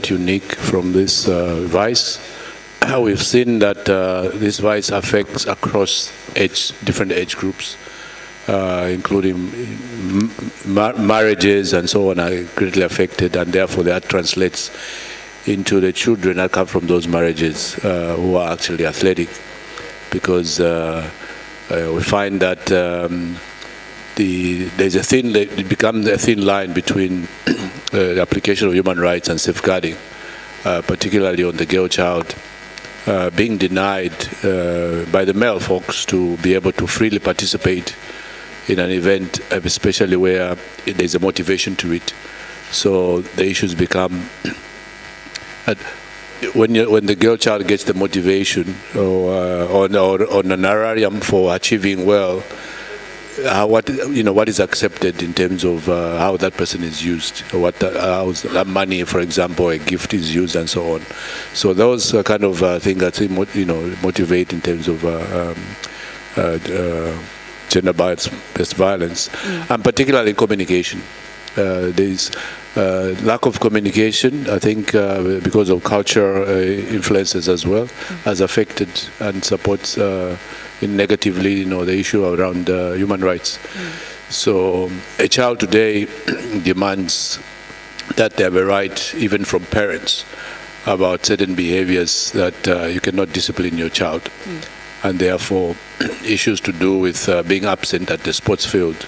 unique from this vice. We've seen that this vice affects across different age groups, including marriages and so on are greatly affected, and therefore that translates into the children that come from those marriages who are actually athletic, because we find that it becomes a thin line between the application of human rights and safeguarding, particularly on the girl child, being denied by the male folks to be able to freely participate in an event, especially where there's a motivation to it. So the issues become, when the girl child gets the motivation or an honorarium for achieving well, what is accepted in terms of how that person is used, or how that money, for example, a gift is used, and so on. So those kind of things that motivate in terms of gender-based violence, and particularly communication. There's lack of communication, I think, because of cultural influences as well, has affected and supports negatively, the issue around human rights. So a child today demands that they have a right, even from parents, about certain behaviors that you cannot discipline your child. And therefore, issues to do with being absent at the sports field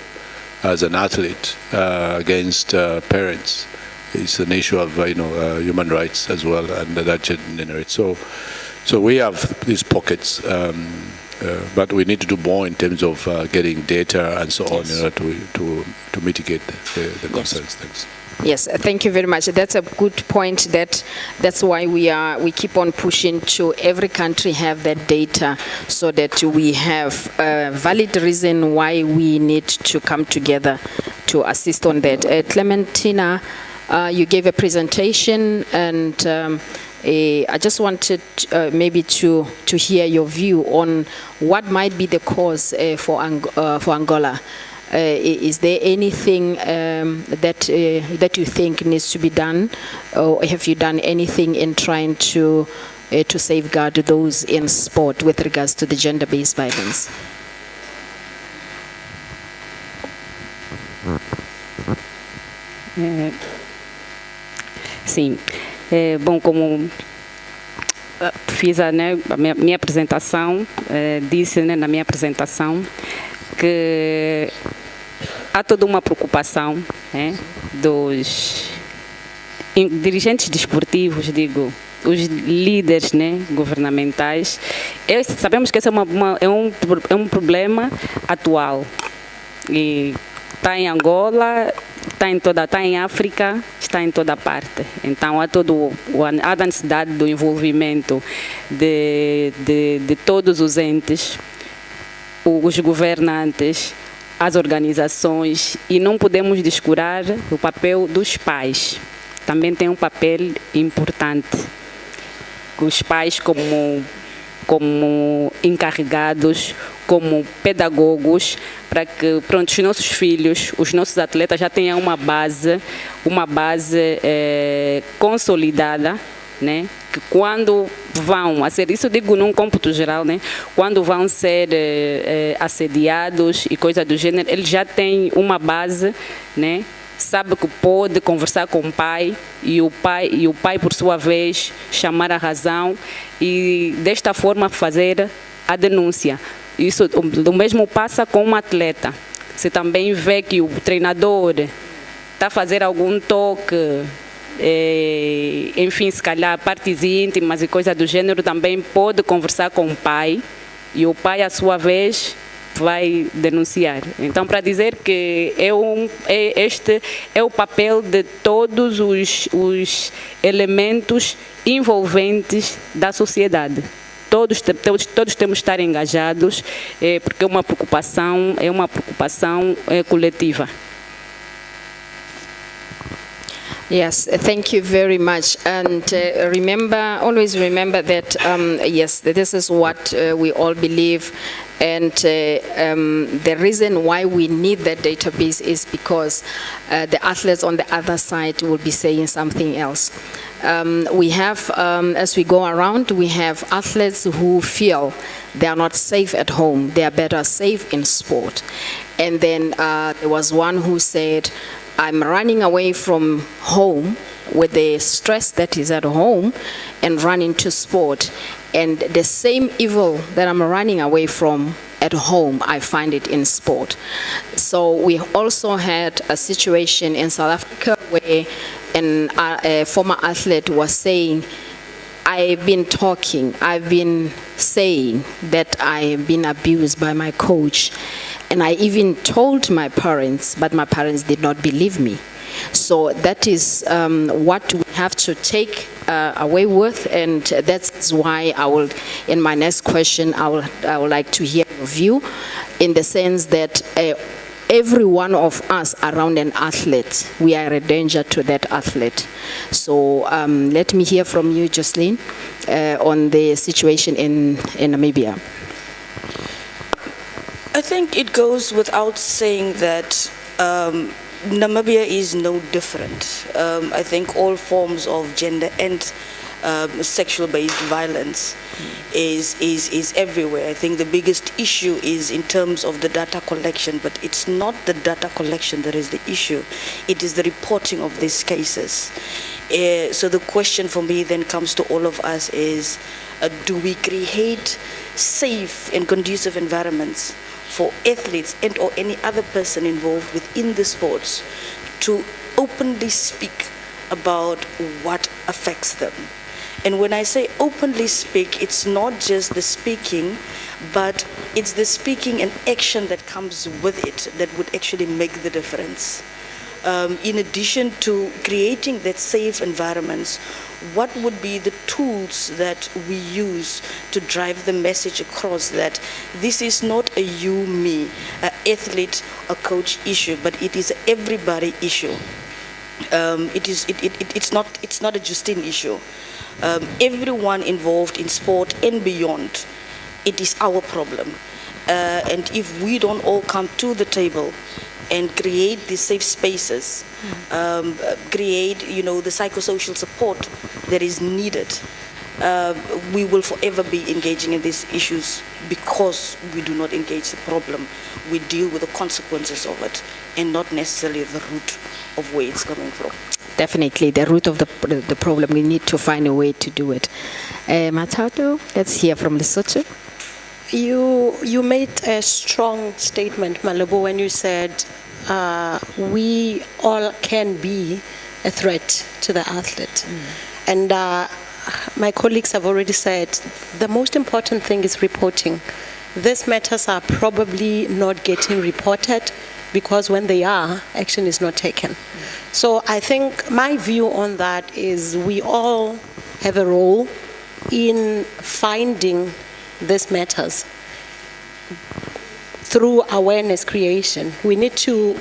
as an athlete against parents is an issue of human rights as well, and that generates. So we have these pockets, but we need to do more in terms of getting data and so on in order to mitigate the concerns. Thanks. Yes, thank you very much. That's a good point. That's why we keep on pushing to every country have that data, so that we have a valid reason why we need to come together to assist on that. Clementina, you gave a presentation, and I just wanted maybe to hear your view on what might be the cause for Angola. Is there anything that you think needs to be done, or have you done anything in trying to safeguard those in sport with regards to the gender-based violence? Sim. Bom, como fiz a minha apresentação, disse na minha apresentação que há toda uma preocupação dos dirigentes desportivos, os líderes governamentais. Sabemos que esse é um problema atual. E está em Angola, está em África, está em toda parte. Então há a necessidade do envolvimento de todos os entes, os governantes, as organizações, e não podemos descurar o papel dos pais. Também tem um papel importante. Os pais como encarregados, como pedagogos, para que os nossos filhos, os nossos atletas já tenham uma base consolidada, que quando vão a ser, isso digo num cômputo geral, quando vão ser assediados e coisa do gênero, eles já têm uma base, sabe que pode conversar com o pai, e o pai por sua vez chamar a razão e desta forma fazer a denúncia. Isso o mesmo passa com um atleta. Você também vê que o treinador está a fazer algum toque, enfim, se calhar partes íntimas e coisa do gênero, também pode conversar com o pai, e o pai, à sua vez, vai denunciar. Então, para dizer que este é o papel de todos os elementos envolventes da sociedade. Todos temos que estar engajados, porque é uma preocupação coletiva. Yes, thank you very much. And always remember that, yes, this is what we all believe. And the reason why we need that database is because the athletes on the other side will be saying something else. We have, as we go around, we have athletes who feel they are not safe at home. They are better safe in sport. And then there was one who said, I'm running away from home with the stress that is at home and running to sport. And the same evil that I'm running away from at home, I find it in sport. So we also had a situation in South Africa where a former athlete was saying, I've been saying that I've been abused by my coach. And I even told my parents, but my parents did not believe me. So that is what we have to take away with, and that's why I will, in my next question, I would like to hear your view, in the sense that every one of us around an athlete, we are a danger to that athlete. So let me hear from you, Jocelyn, on the situation in Namibia. I think it goes without saying that Namibia is no different. I think all forms of gender and sexual-based violence is everywhere. I think the biggest issue is in terms of the data collection, but it's not the data collection that is the issue. It is the reporting of these cases. So the question for me then comes to all of us is, do we create safe and conducive environments for athletes and or any other person involved within the sports to openly speak about what affects them? And when I say openly speak, it's not just the speaking, but it's the speaking and action that comes with it that would actually make the difference. In addition to creating that safe environments, what would be the tools that we use to drive the message across that this is not a you, me, an athlete, a coach issue, but it is everybody issue. It's not a Justine issue. Everyone involved in sport and beyond, it is our problem. And if we don't all come to the table and create these safe spaces, create, the psychosocial support that is needed, we will forever be engaging in these issues because we do not engage the problem. We deal with the consequences of it and not necessarily the root of where it's coming from. Definitely, the root of the problem, we need to find a way to do it. Mathato, let's hear from Lesotho. You made a strong statement, Malebo, when you said we all can be a threat to the athlete. And my colleagues have already said the most important thing is reporting. These matters are probably not getting reported because when they are, action is not taken. So I think my view on that is we all have a role in finding these matters through awareness creation. We need to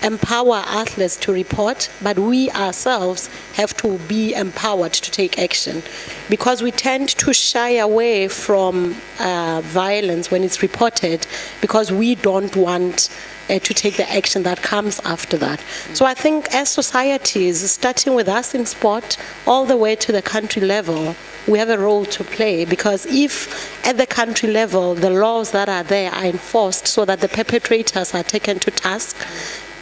empower athletes to report, but we ourselves have to be empowered to take action, because we tend to shy away from violence when it's reported because we don't want to take the action that comes after that. So I think as societies, starting with us in sport, all the way to the country level, we have a role to play, because if at the country level the laws that are there are enforced so that the perpetrators are taken to task,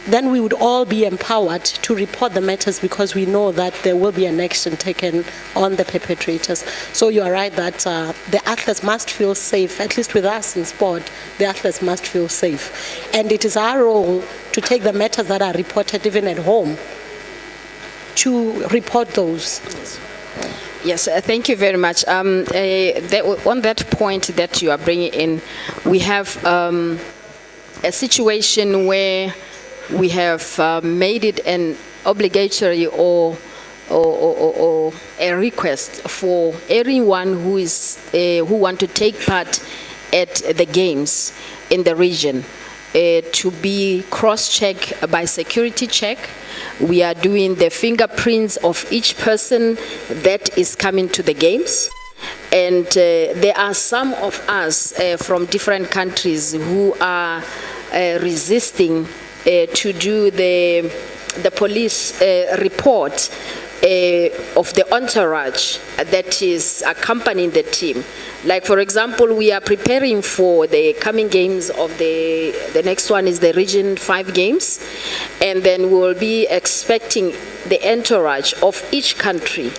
then we would all be empowered to report the matters because we know that there will be an action taken on the perpetrators. So you are right that the athletes must feel safe, at least with us in sport, the athletes must feel safe. And it is our role to take the matters that are reported even at home, to report those. Yes, thank you very much. On that point that you are bringing in, we have a situation where we have made it an obligatory or a request for everyone who want to take part at the games in the region to be cross-checked by security check. We are doing the fingerprints of each person that is coming to the games. And there are some of us from different countries who are resisting to do the police report of the entourage that is accompanying the team. Like, for example, we are preparing for the coming games of the next one is the Region 5 games, and then we'll be expecting the entourage of each country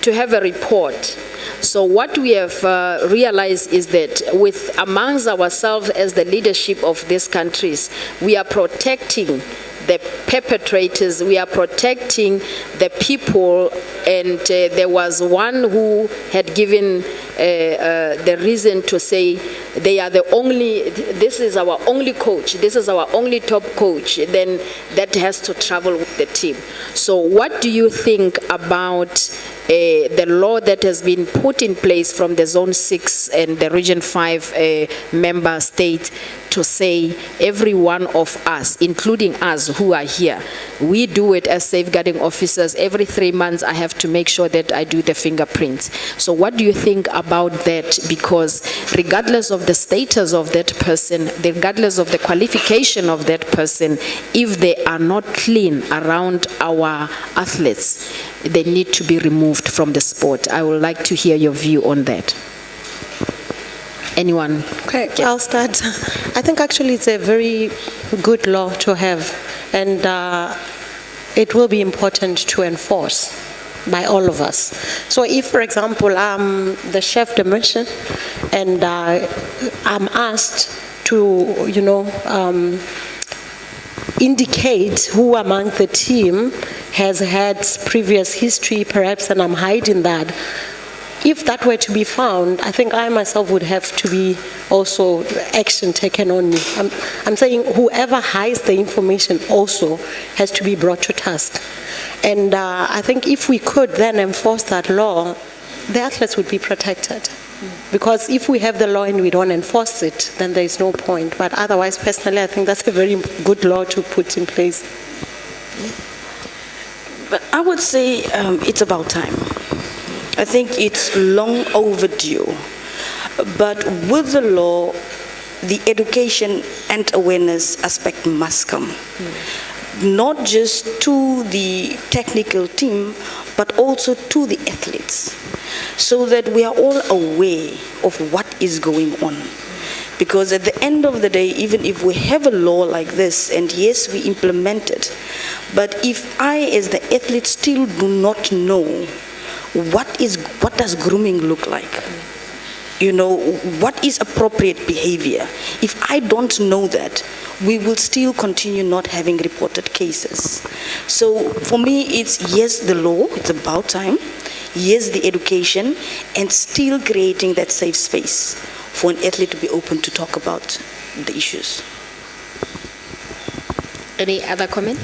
to have a report. So what we have realized is that with amongst ourselves as the leadership of these countries, we are protecting the perpetrators, we are protecting the people, and there was one who had given the reason to say they are the only, this is our only coach, this is our only top coach, then that has to travel with the team. So what do you think about the law that has been put in place from the Zone 6 and the Region 5 member states to say every one of us, including us who are here, we do it as safeguarding officers. Every 3 months I have to make sure that I do the fingerprints. So what do you think about that? Because regardless of the status of that person, regardless of the qualification of that person, if they are not clean around our athletes, they need to be removed from the sport. I would like to hear your view on that. Anyone? Okay, I'll start. I think actually it's a very good law to have, and it will be important to enforce by all of us. So if, for example, I'm the chef de mission and I'm asked to, indicate who among the team has had previous history, perhaps, and I'm hiding that. If that were to be found, I think I myself would have to be also action taken on me. I'm saying whoever hides the information also has to be brought to task. And I think if we could then enforce that law, the athletes would be protected. Because if we have the law and we don't enforce it, then there is no point. But otherwise, personally, I think that's a very good law to put in place. But I would say it's about time. I think it's long overdue. But with the law, the education and awareness aspect must come. Not just to the technical team, but also to the athletes, so that we are all aware of what is going on. Because at the end of the day, even if we have a law like this, and yes, we implement it, but if I as the athlete still do not know what does grooming look like? What is appropriate behavior? If I don't know that, we will still continue not having reported cases. So for me, it's yes, the law, it's about time. Yes, the education, and still creating that safe space for an athlete to be open to talk about the issues. Any other comment?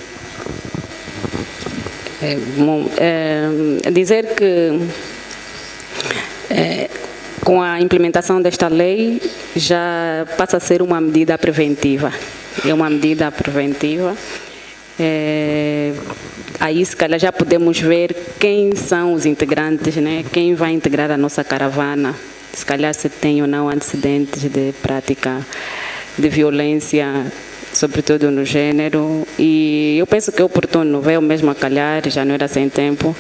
Dizer que com a implementação desta lei já passa a ser uma medida preventiva. É uma medida preventiva. Aí, se calhar, já podemos ver quem são os integrantes, né? Quem vai integrar a nossa caravana. Se calhar se tem ou não antecedentes de prática de violência, sobretudo no gênero, e eu penso que é oportuno, veio mesmo a calhar, já não era sem tempo,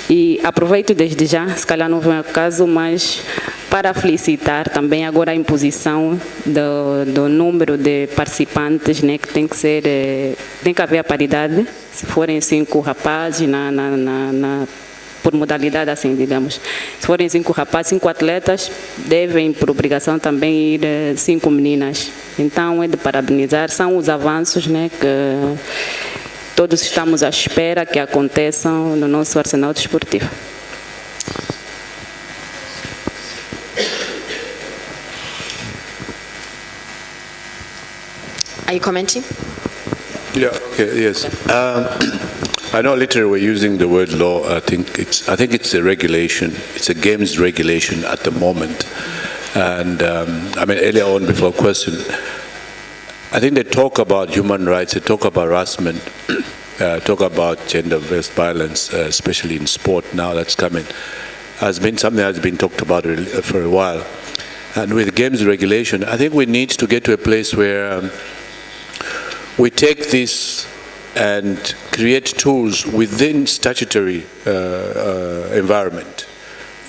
e aproveito desde já, se calhar não vem ao caso, mas para felicitar também agora a imposição do número de participantes, né, que tem que haver a paridade, se forem 5 rapazes por modalidade assim, digamos. Se forem 5 rapazes, 5 atletas, devem, por obrigação, também ir 5 meninas. Então, é de parabenizar, são os avanços, né, que todos estamos à espera que aconteçam no nosso arsenal desportivo. Are you commenting? Yeah. Okay. Yes. I know literally we're using the word law. I think it's a regulation. It's a games regulation at the moment. And earlier on before question, I think they talk about human rights. They talk about harassment. Talk about gender-based violence, especially in sport now. That's coming. has been something that's been talked about for a while. And with games regulation, I think we need to get to a place where we take this and create tools within statutory environment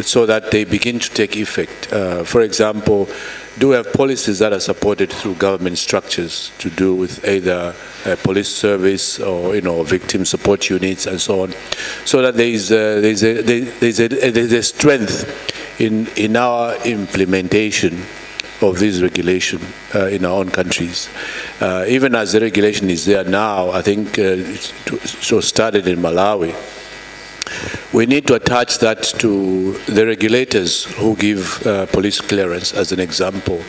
so that they begin to take effect. For example, do we have policies that are supported through government structures to do with either police service or victim support units and so on, so that there's a strength in our implementation of this regulation in our own countries. Even as the regulation is there now, I think so started in Malawi. We need to attach that to the regulators who give police clearance, as an example.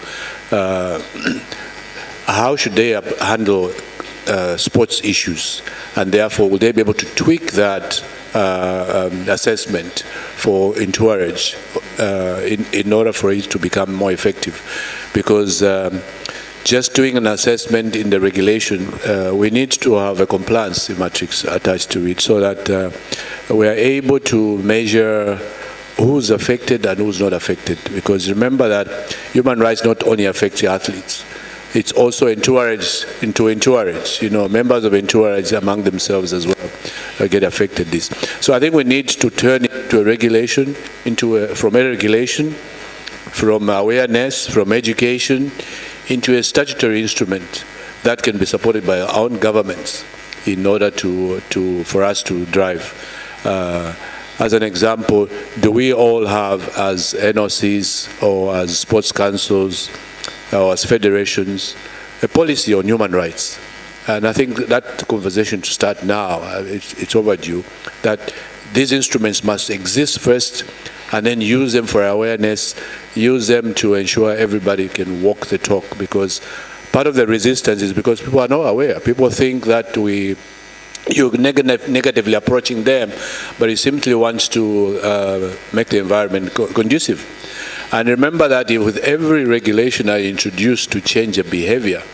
How should they handle sports issues? And therefore, will they be able to tweak that assessment for entourage in order for it to become more effective? Because just doing an assessment in the regulation, we need to have a compliance matrix attached to it so that we are able to measure who's affected and who's not affected. Because remember that human rights not only affects the athletes, it's also entourage into entourage. Members of entourage among themselves as well get affected this. So I think we need to turn it to a regulation, from a regulation, from awareness, from education, into a statutory instrument that can be supported by our own governments in order for us to drive. As an example, do we all have, as NOCs or as sports councils or as federations, a policy on human rights? And I think that conversation to start now, it's overdue, that these instruments must exist first and then use them for awareness, use them to ensure everybody can walk the talk, because part of the resistance is because people are not aware. People think that you're negatively approaching them, but he simply wants to make the environment conducive. And remember that with every regulation I introduce to change a behavior,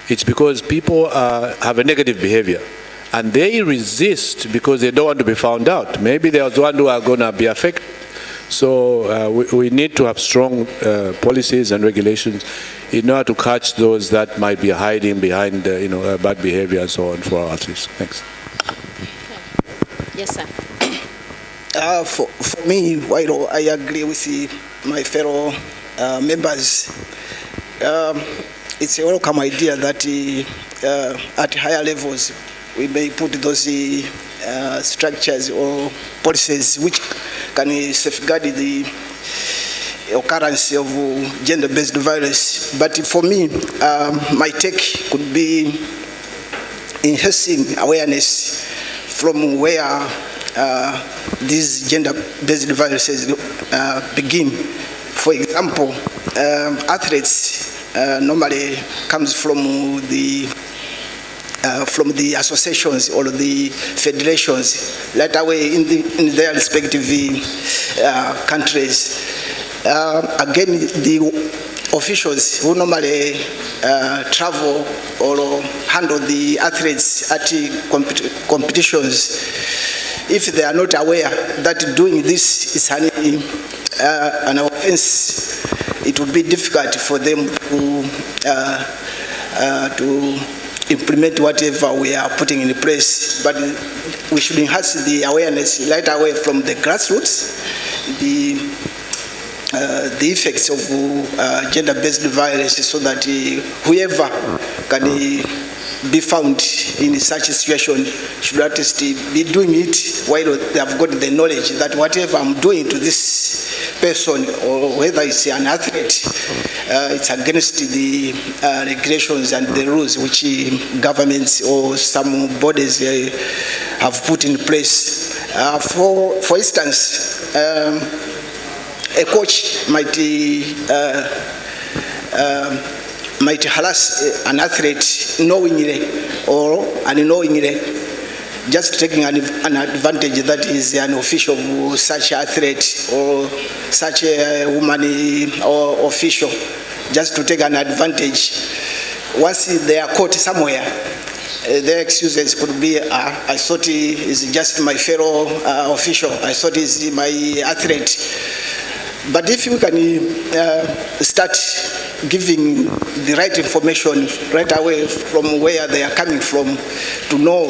it's because people have a negative behavior. And they resist because they don't want to be found out. Maybe there's one who are going to be affected. So we need to have strong policies and regulations in order to catch those that might be hiding behind bad behavior and so on for our athletes. Thanks. Yes, sir. For me, while I agree with my fellow members, it's a welcome idea that at higher levels we may put those structures or policies which can safeguard the occurrence of gender-based violence. But for me, my take could be enhancing awareness from where these gender-based violences begin. For example, athletes normally comes from the associations or the federations right away in their respective countries. Again, the officials who normally travel or handle the athletes at competitions, if they are not aware that doing this is an offense, it will be difficult for them to implement whatever we are putting in place. But we should enhance the awareness right away from the grassroots, the effects of gender-based violence, so that whoever can be found in such a situation should at least be doing it while they have got the knowledge that whatever I'm doing to this person, or whether it's an athlete, it's against the regulations and the rules which governments or some bodies have put in place. For instance, a coach might harass an athlete knowingly or unknowingly, just taking an advantage that is an official of such athlete or such a woman or official, just to take an advantage. Once they are caught somewhere, their excuses could be, I thought he is just my fellow official, I thought he's my athlete. But if you can start giving the right information right away from where they are coming from, to know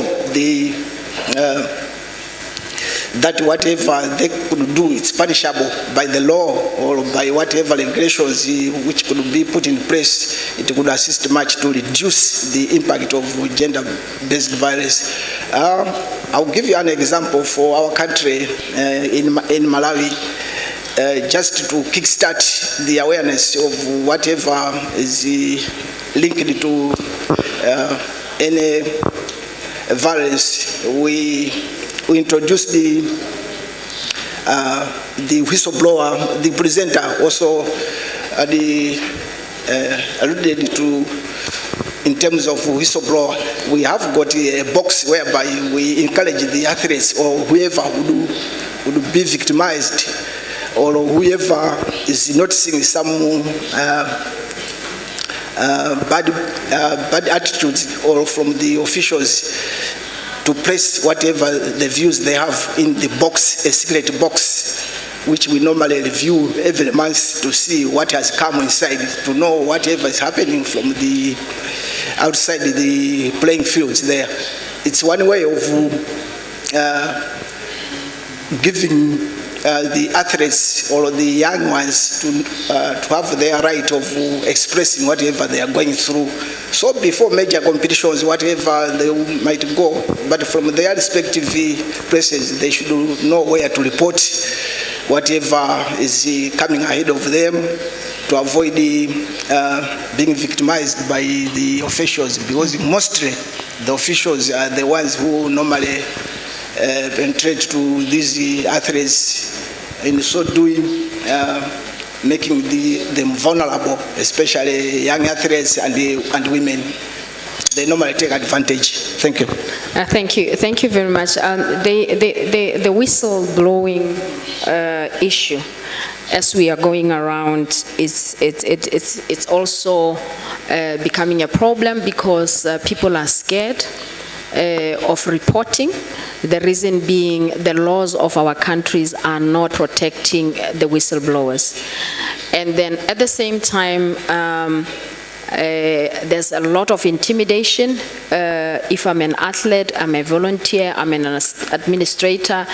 that whatever they could do, it's punishable by the law or by whatever regulations which could be put in place, it could assist much to reduce the impact of gender-based violence. I'll give you an example for our country in Malawi. Just to kickstart the awareness of whatever is linked to any violence, we introduced the whistleblower, the presenter also alluded to. In terms of whistleblower, we have got a box whereby we encourage the athletes or whoever would be victimized, or whoever is noticing some bad attitudes or from the officials, to place whatever the views they have in the box, a secret box, which we normally review every month to see what has come inside, to know whatever is happening from the outside the playing fields there. It's one way of giving the athletes or the young ones to have their right of expressing whatever they are going through. So before major competitions, whatever they might go, but from their respective places, they should know where to report whatever is coming ahead of them, to avoid being victimized by the officials, because mostly the officials are the ones who normally penetrate to these athletes, in so doing making them vulnerable, especially young athletes and women. They normally take advantage. Thank you. Thank you very much. The whistle-blowing issue, as we are going around, it's also becoming a problem because people are scared of reporting. The reason being the laws of our countries are not protecting the whistleblowers. And then at the same time, there's a lot of intimidation. If I'm an athlete, I'm a volunteer, I'm an administrator,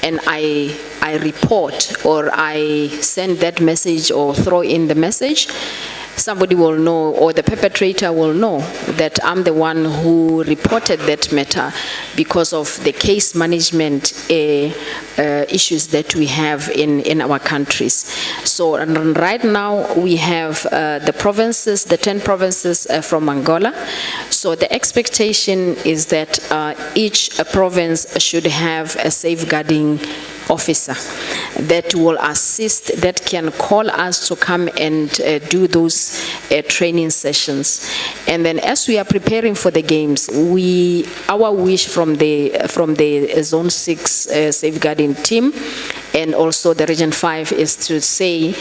and I report or I send that message or throw in the message, somebody will know, or the perpetrator will know, that I'm the one who reported that matter because of the case management issues that we have in our countries. So right now we have the provinces, the 10 provinces from Angola. So the expectation is that each province should have a safeguarding officer that will assist, that can call us to come and do those training sessions. And then as we are preparing for the games, our wish from the Zone 6 safeguarding team and also the Region 5 is to say,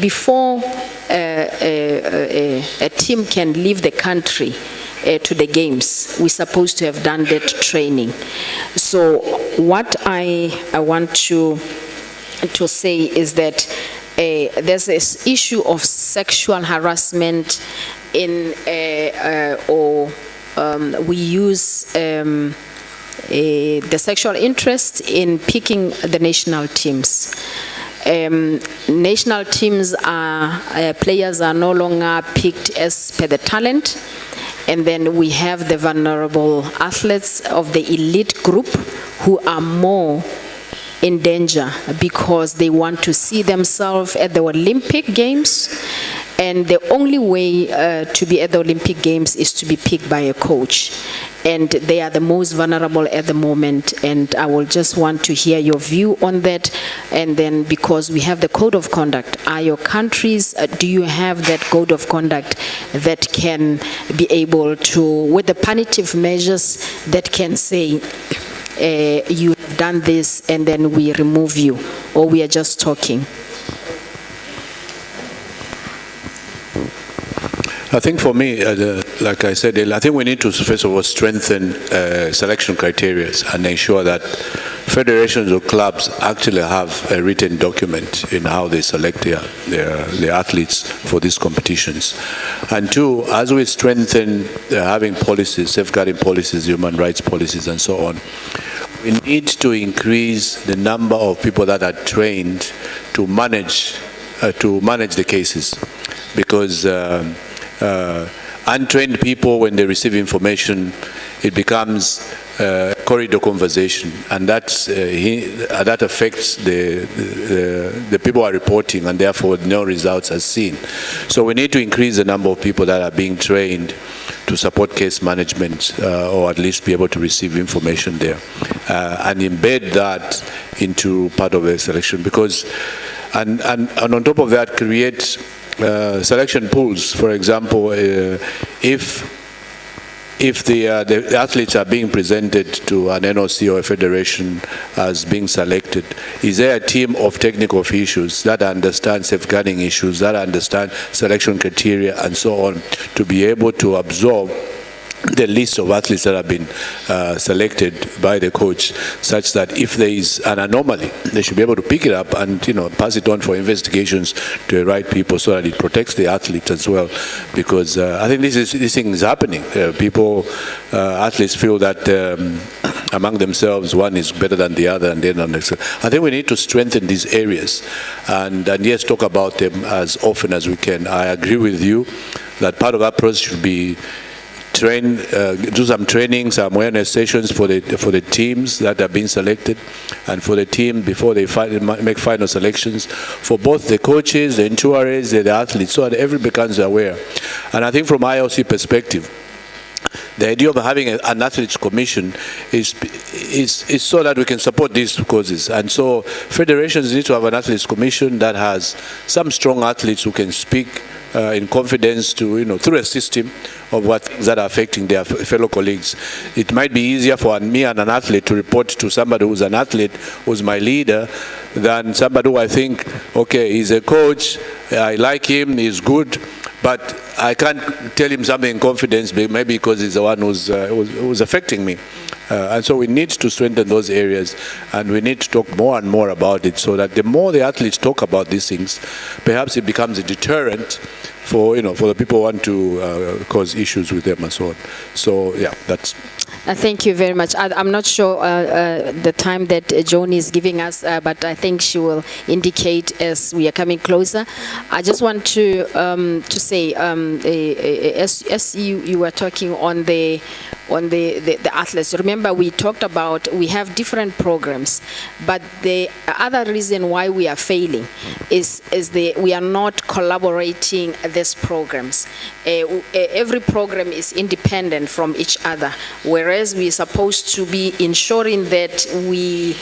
before a team can leave the country to the games, we're supposed to have done that training. So what I want to say is that there's this issue of sexual harassment in, we use the sexual interest in picking the national teams. National teams players are no longer picked as per the talent. And then we have the vulnerable athletes of the elite group who are more in danger because they want to see themselves at the Olympic Games. And the only way to be at the Olympic Games is to be picked by a coach. And they are the most vulnerable at the moment. And I will just want to hear your view on that. And then because we have the code of conduct, are your countries, do you have that code of conduct that can be able to, with the punitive measures that can say, you have done this and then we remove you, or we are just talking? I think for me, like I said, I think we need to first of all strengthen selection criteria and ensure that federations or clubs actually have a written document in how they select their athletes for these competitions. And two, as we strengthen having policies, safeguarding policies, human rights policies, and so on, we need to increase the number of people that are trained to manage the cases, because untrained people, when they receive information, it becomes corridor conversation, and that affects the people who are reporting, and therefore no results are seen. So we need to increase the number of people that are being trained to support case management, or at least be able to receive information there, and embed that into part of the selection. Because, and on top of that, create selection pools. For example, if the athletes are being presented to an NOC or a federation as being selected, is there a team of technical officials that understand safeguarding issues, that understand selection criteria and so on, to be able to absorb the list of athletes that have been selected by the coach, such that if there is an anomaly, they should be able to pick it up and pass it on for investigations to the right people, so that it protects the athletes as well. Because I think this thing is happening. Athletes feel that among themselves one is better than the other, and then I think we need to strengthen these areas and yes, talk about them as often as we can. I agree with you that part of that process should be do some training, some awareness sessions for the teams that are being selected, and for the team before they make final selections, for both the coaches, the insurers, the athletes, so that everybody becomes aware. And I think from IOC perspective, the idea of having an athletes commission is so that we can support these causes. And so federations need to have an athletes commission that has some strong athletes who can speak in confidence to, through a system of what things that are affecting their fellow colleagues. It might be easier for me and an athlete to report to somebody who's an athlete, who's my leader, than somebody who I think, okay, he's a coach, I like him, he's good, but I can't tell him something in confidence, maybe because he's the one who's affecting me. And so we need to strengthen those areas, and we need to talk more and more about it, so that the more the athletes talk about these things, perhaps it becomes a deterrent for the people who want to cause issues with them and so on. So yeah, that's. Thank you very much. I'm not sure the time that Joan is giving us, but I think she will indicate as we are coming closer. I just want to say, as you were talking on the athletes, remember we talked about we have different programs, but the other reason why we are failing is we are not collaborating these programs. Every program is independent from each other, whereas we're supposed to be ensuring that we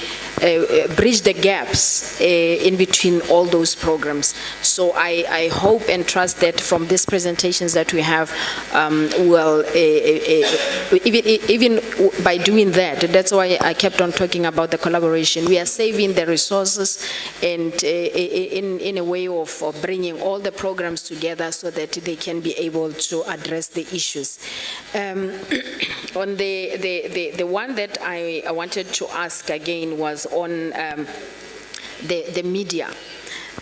bridge the gaps in between all those programs. So I hope and trust that from these presentations that we have, even by doing that, that's why I kept on talking about the collaboration. We are saving the resources, and in a way of bringing all the programs together so that they can be able to address the issues. On the one that I wanted to ask again was on the media.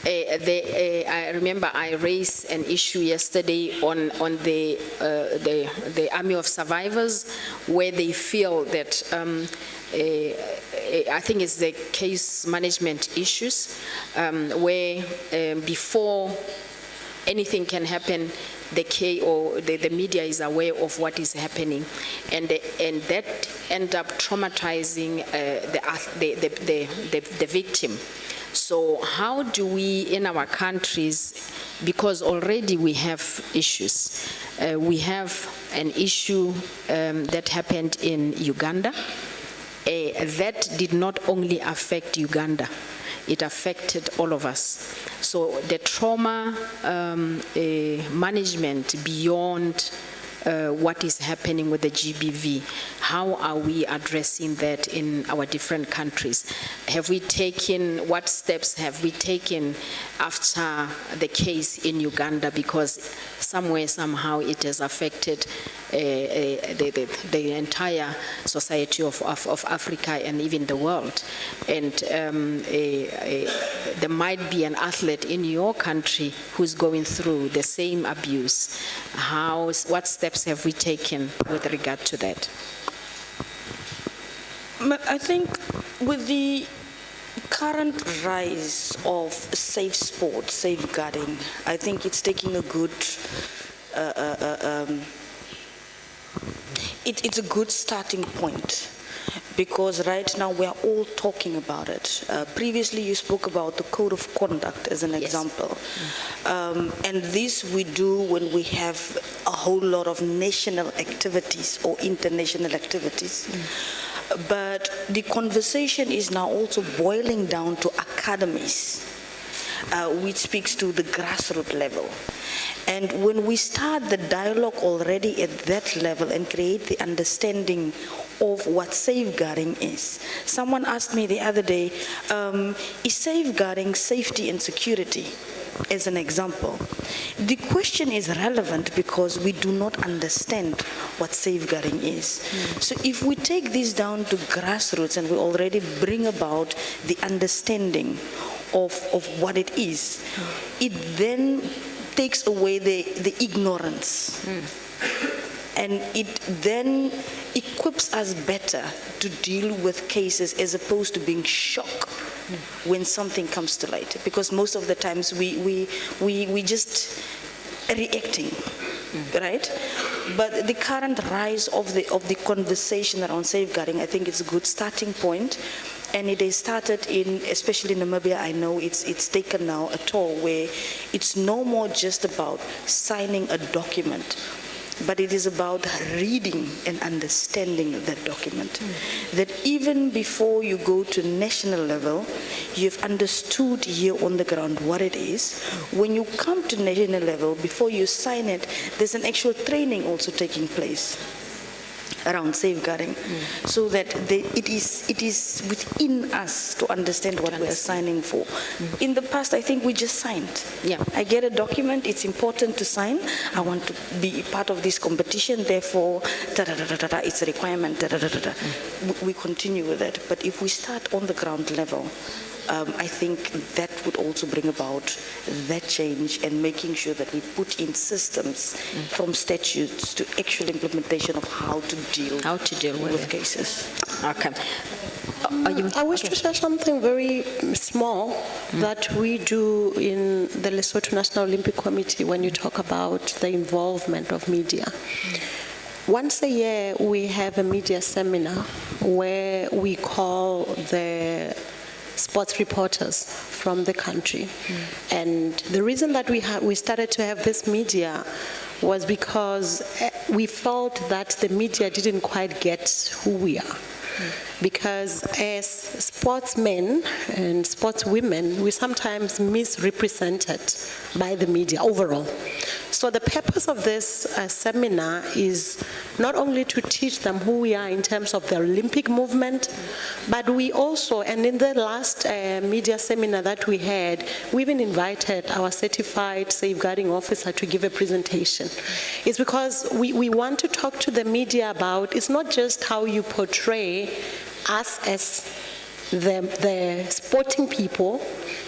I remember I raised an issue yesterday on the Army of Survivors, where they feel that I think it's the case management issues, where before anything can happen, the media is aware of what is happening, and that end up traumatizing the victim. So how do we in our countries, because already we have issues, we have an issue that happened in Uganda, that did not only affect Uganda, it affected all of us. So the trauma management beyond what is happening with the GBV. How are we addressing that in our different countries? What steps have we taken after the case in Uganda? Because somewhere, somehow, it has affected the entire society of Africa and even the world. And there might be an athlete in your country who's going through the same abuse. What steps have we taken with regard to that? I think with the current rise of safe sport, safeguarding, I think it's taking a good, it's a good starting point. Because right now we are all talking about it. Previously you spoke about the code of conduct as an example. And this we do when we have a whole lot of national activities or international activities. But the conversation is now also boiling down to academies, which speaks to the grassroots level. And when we start the dialogue already at that level and create the understanding of what safeguarding is. Someone asked me the other day, is safeguarding safety and security, as an example? The question is relevant because we do not understand what safeguarding is. So if we take this down to grassroots and we already bring about the understanding of what it is, it then takes away the ignorance. And it then equips us better to deal with cases as opposed to being shocked when something comes to light. Because most of the times we just reacting, right? But the current rise of the conversation around safeguarding, I think it's a good starting point. And it has started especially in Namibia, I know it's taken now a toll where it's no more just about signing a document, but it is about reading and understanding that document. That even before you go to national level, you've understood here on the ground what it is. When you come to national level, before you sign it, there's an actual training also taking place around safeguarding, so that it is within us to understand what we are signing for. In the past, I think we just signed. Yeah. I get a document, it's important to sign, I want to be part of this competition, therefore, it's a requirement, We continue with that. But if we start on the ground level, I think that would also bring about that change and making sure that we put in systems from statutes to actual implementation of how to deal with cases. Okay. I wish to share something very small that we do in the Lesotho National Olympic Committee when you talk about the involvement of media. Once a year, we have a media seminar where we call the sports reporters from the country. And the reason that we started to have this media was because we felt that the media didn't quite get who we are. Because as sportsmen and sportswomen, we're sometimes misrepresented by the media overall. So the purpose of this seminar is not only to teach them who we are in terms of the Olympic movement, but we also, and in the last media seminar that we had, we even invited our certified safeguarding officer to give a presentation. It's because we want to talk to the media about, it's not just how you portray us as the sporting people,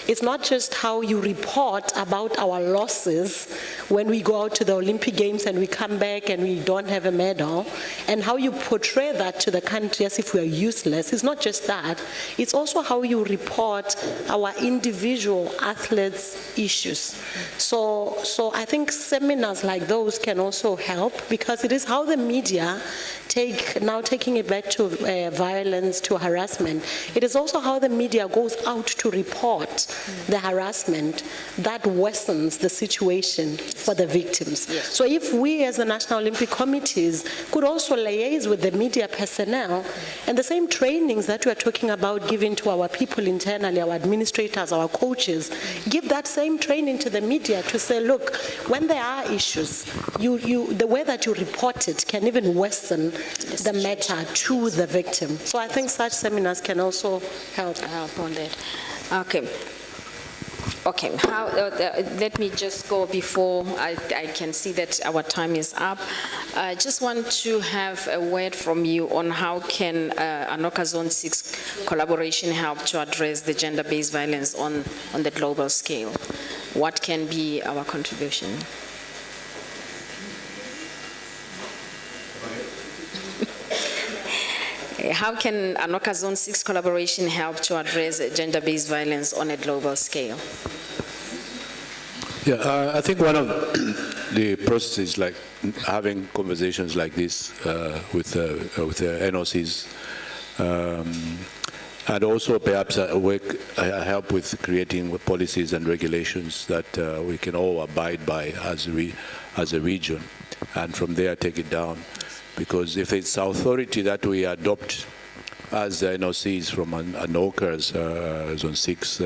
it's not just how you report about our losses when we go out to the Olympic Games and we come back and we don't have a medal, and how you portray that to the country as if we are useless. It's not just that, it's also how you report our individual athletes' issues. So I think seminars like those can also help, because it is how the media taking it back to violence, to harassment. It is also how the media goes out to report the harassment, that worsens the situation for the victims. So if we as the National Olympic Committees could also liaise with the media personnel and the same trainings that we are talking about giving to our people internally, our administrators, our coaches, give that same training to the media to say, look, when there are issues, the way that you report it can even worsen the matter to the victim. So I think such seminars can also help on that. Okay, let me just go before I can see that our time is up. I just want to have a word from you on how can Anoka Zone 6 collaboration help to address the gender-based violence on the global scale. What can be our contribution? How can Anoka Zone 6 collaboration help to address gender-based violence on a global scale? Yeah, I think one of the processes, like having conversations like this with the NOCs, and also perhaps help with creating policies and regulations that we can all abide by as a region, and from there take it down. Because if it's authority that we adopt as NOCs from Anoka's Zone 6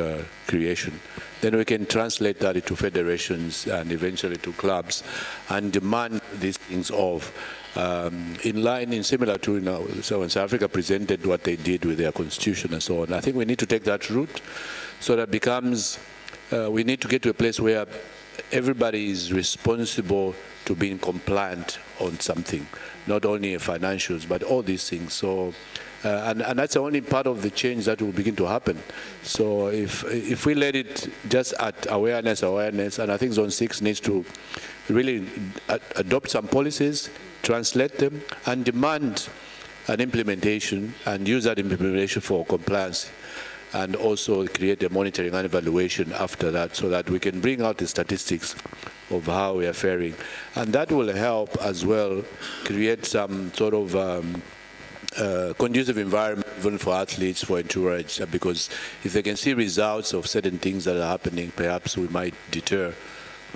creation, then we can translate that into federations and eventually to clubs and demand these things of in similar to, so when South Africa presented what they did with their constitution and so on. I think we need to take that route so that becomes, we need to get to a place where everybody is responsible to being compliant on something, not only financials, but all these things. So, and that's the only part of the change that will begin to happen. So if we let it just at awareness, and I think Zone 6 needs to really adopt some policies, translate them, and demand an implementation, and use that implementation for compliance, and also create a monitoring and evaluation after that, so that we can bring out the statistics of how we are faring. And that will help as well create some sort of conducive environment even for athletes, for entourage, because if they can see results of certain things that are happening, perhaps we might deter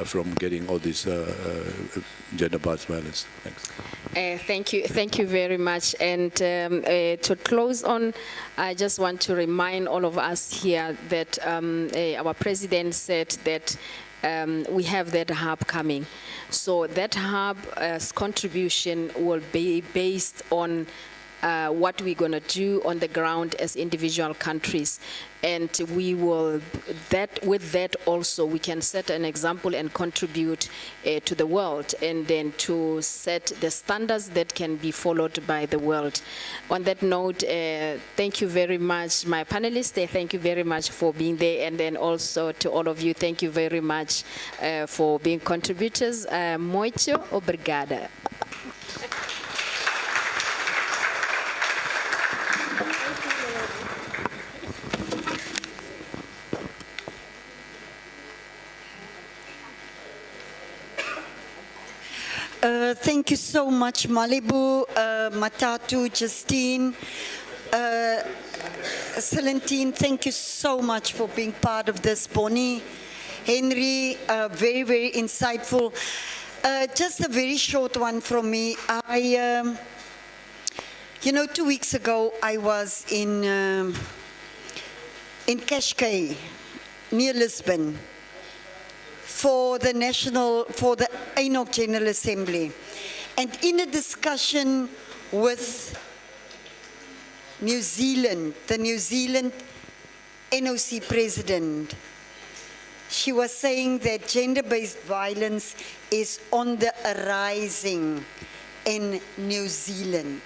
from getting all this gender-based violence. Thanks. Thank you very much. And to close on, I just want to remind all of us here that our president said that we have that hub coming. So that hub's contribution will be based on what we're going to do on the ground as individual countries, and we will with that also we can set an example and contribute to the world, and then to set the standards that can be followed by the world. On that note, thank you very much, my panelists. Thank you very much for being there, and then also to all of you, thank you very much for being contributors. Muito obrigada. Thank you so much, Malibu, Matatu, Justine, Celentine, thank you so much for being part of this, Bonnie, Henry, very, very insightful. Just a very short one from me. You know, 2 weeks ago, I was in Cascais, near Lisbon, for the ANOC General Assembly. And in a discussion with New Zealand, the New Zealand NOC president, she was saying that gender-based violence is on the arising in New Zealand.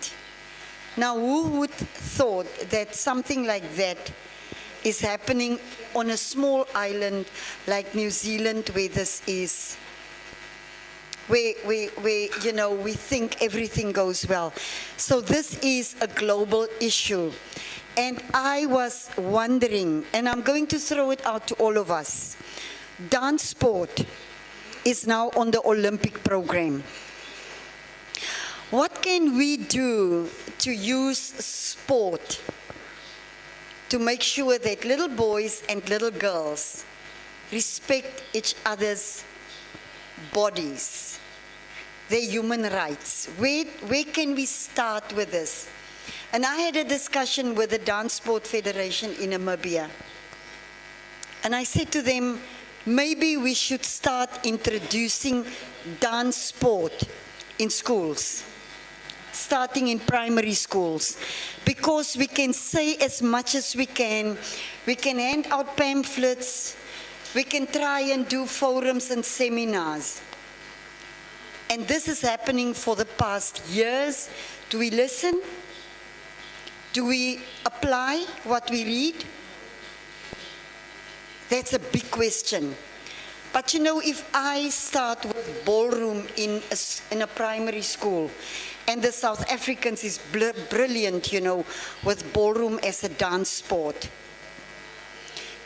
Now, who would thought that something like that is happening on a small island like New Zealand, where this is, where you know, we think everything goes well. So this is a global issue. And I was wondering, and I'm going to throw it out to all of us, dance sport is now on the Olympic program. What can we do to use sport to make sure that little boys and little girls respect each other's bodies, their human rights. Where can we start with this? And I had a discussion with the Dance Sport Federation in Namibia. And I said to them, maybe we should start introducing dance sport in schools, starting in primary schools, because we can say as much as we can hand out pamphlets, we can try and do forums and seminars. And this is happening for the past years. Do we listen? Do we apply what we read? That's a big question. But you know, if I start with ballroom in a primary school, and the South Africans is brilliant, you know, with ballroom as a dance sport.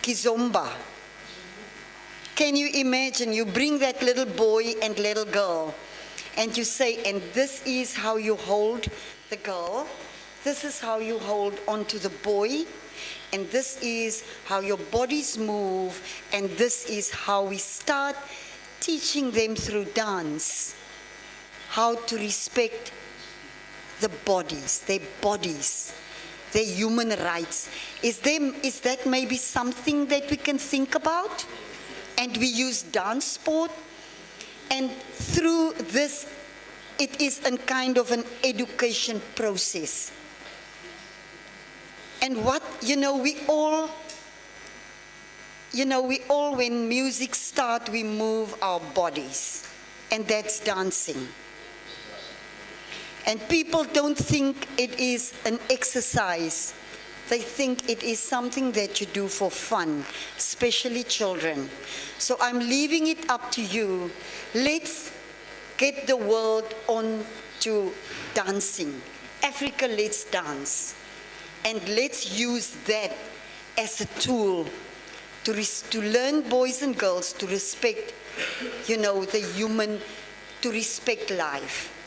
Kizomba. Can you imagine, you bring that little boy and little girl, and you say, and this is how you hold the girl, this is how you hold onto the boy, and this is how your bodies move, and this is how we start teaching them through dance how to respect the bodies, their human rights. Is that maybe something that we can think about? And we use dance sport, and through this, it is a kind of an education process. And what, we all, when music starts, we move our bodies, and that's dancing. And people don't think it is an exercise. They think it is something that you do for fun, especially children. So I'm leaving it up to you. Let's get the world on to dancing. Africa, let's dance. And let's use that as a tool to learn boys and girls to respect, the human, to respect life.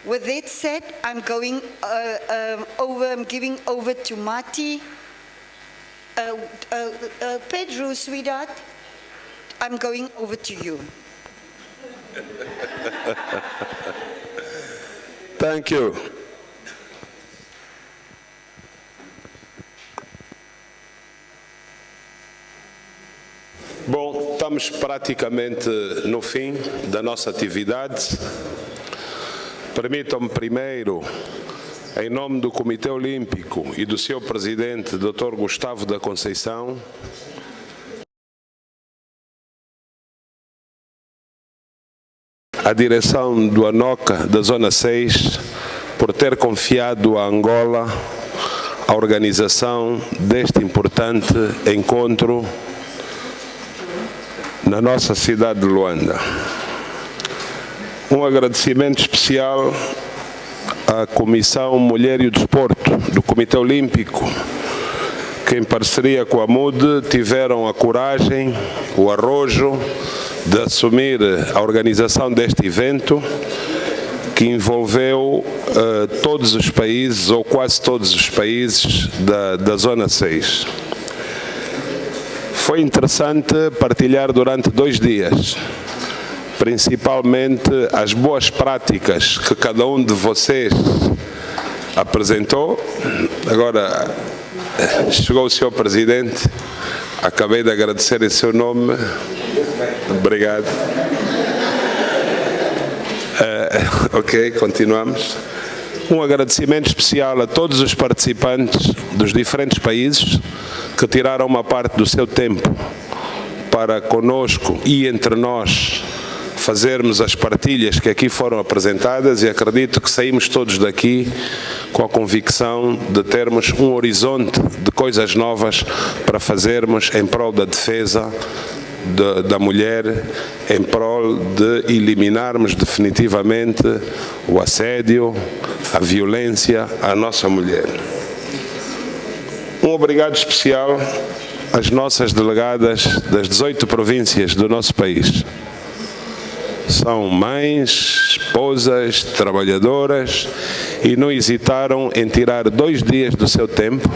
With that said, I'm going I'm giving over to Marty. Pedro, sweetheart, I'm going over to you. Thank you. Bom, estamos praticamente no fim da nossa atividade. Permitam-me primeiro, em nome do Comitê Olímpico e do seu presidente, Dr. Gustavo da Conceição, a direção do ANOCA da Zona 6, por ter confiado a Angola a organização deste importante encontro na nossa cidade de Luanda. Um agradecimento especial à Comissão Mulher e o Desporto do Comitê Olímpico, que em parceria com a MUD tiveram a coragem, o arrojo de assumir a organização deste evento, que envolveu todos os países, ou quase todos os países da Zona 6. Foi interessante partilhar durante 2 dias, principalmente as boas práticas que cada um de vocês apresentou. Agora, chegou o Sr. Presidente, acabei de agradecer em seu nome. Obrigado. Ok, continuamos. Um agradecimento especial a todos os participantes dos diferentes países que tiraram uma parte do seu tempo para conosco e entre nós fazermos as partilhas que aqui foram apresentadas, e acredito que saímos todos daqui com a convicção de termos um horizonte de coisas novas para fazermos em prol da defesa da mulher, em prol de eliminarmos definitivamente o assédio, a violência à nossa mulher. Um obrigado especial às nossas delegadas das 18 províncias do nosso país. São mães, esposas, trabalhadoras, e não hesitaram em tirar 2 dias do seu tempo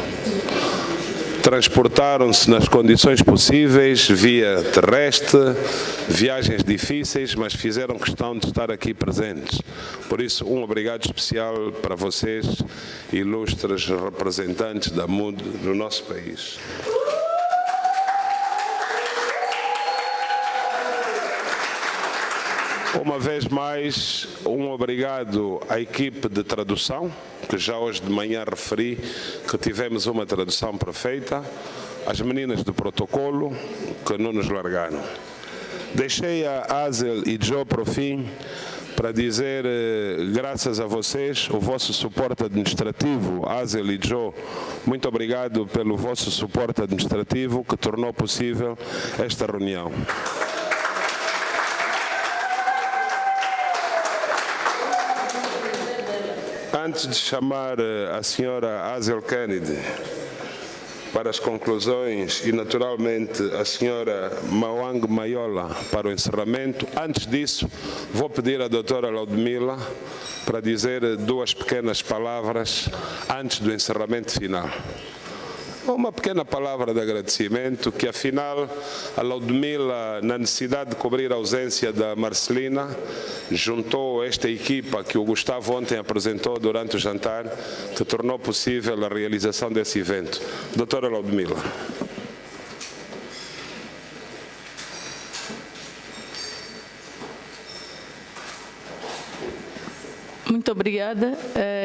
transportaram-se nas condições possíveis, via terrestre, viagens difíceis, mas fizeram questão de estar aqui presentes. Por isso, um obrigado especial para vocês, ilustres representantes da MUD no nosso país. Uma vez mais, um obrigado à equipe de tradução, que já hoje de manhã referi que tivemos uma tradução perfeita, às meninas do protocolo, que não nos largaram. Deixei a Azel e Joe para o fim, para dizer, graças a vocês, o vosso suporte administrativo, Azel e Joe, muito obrigado pelo vosso suporte administrativo que tornou possível esta reunião. Antes de chamar a senhora Azel Kennedy para as conclusões e, naturalmente, a senhora Mawang Mayola para o encerramento, antes disso, vou pedir à doutora Laudmila para dizer duas pequenas palavras antes do encerramento final. Uma pequena palavra de agradecimento, que afinal a Laudmila, na necessidade de cobrir a ausência da Marcelina, juntou esta equipa que o Gustavo ontem apresentou durante o jantar, que tornou possível a realização desse evento. Doutora Laudmila. Muito obrigada,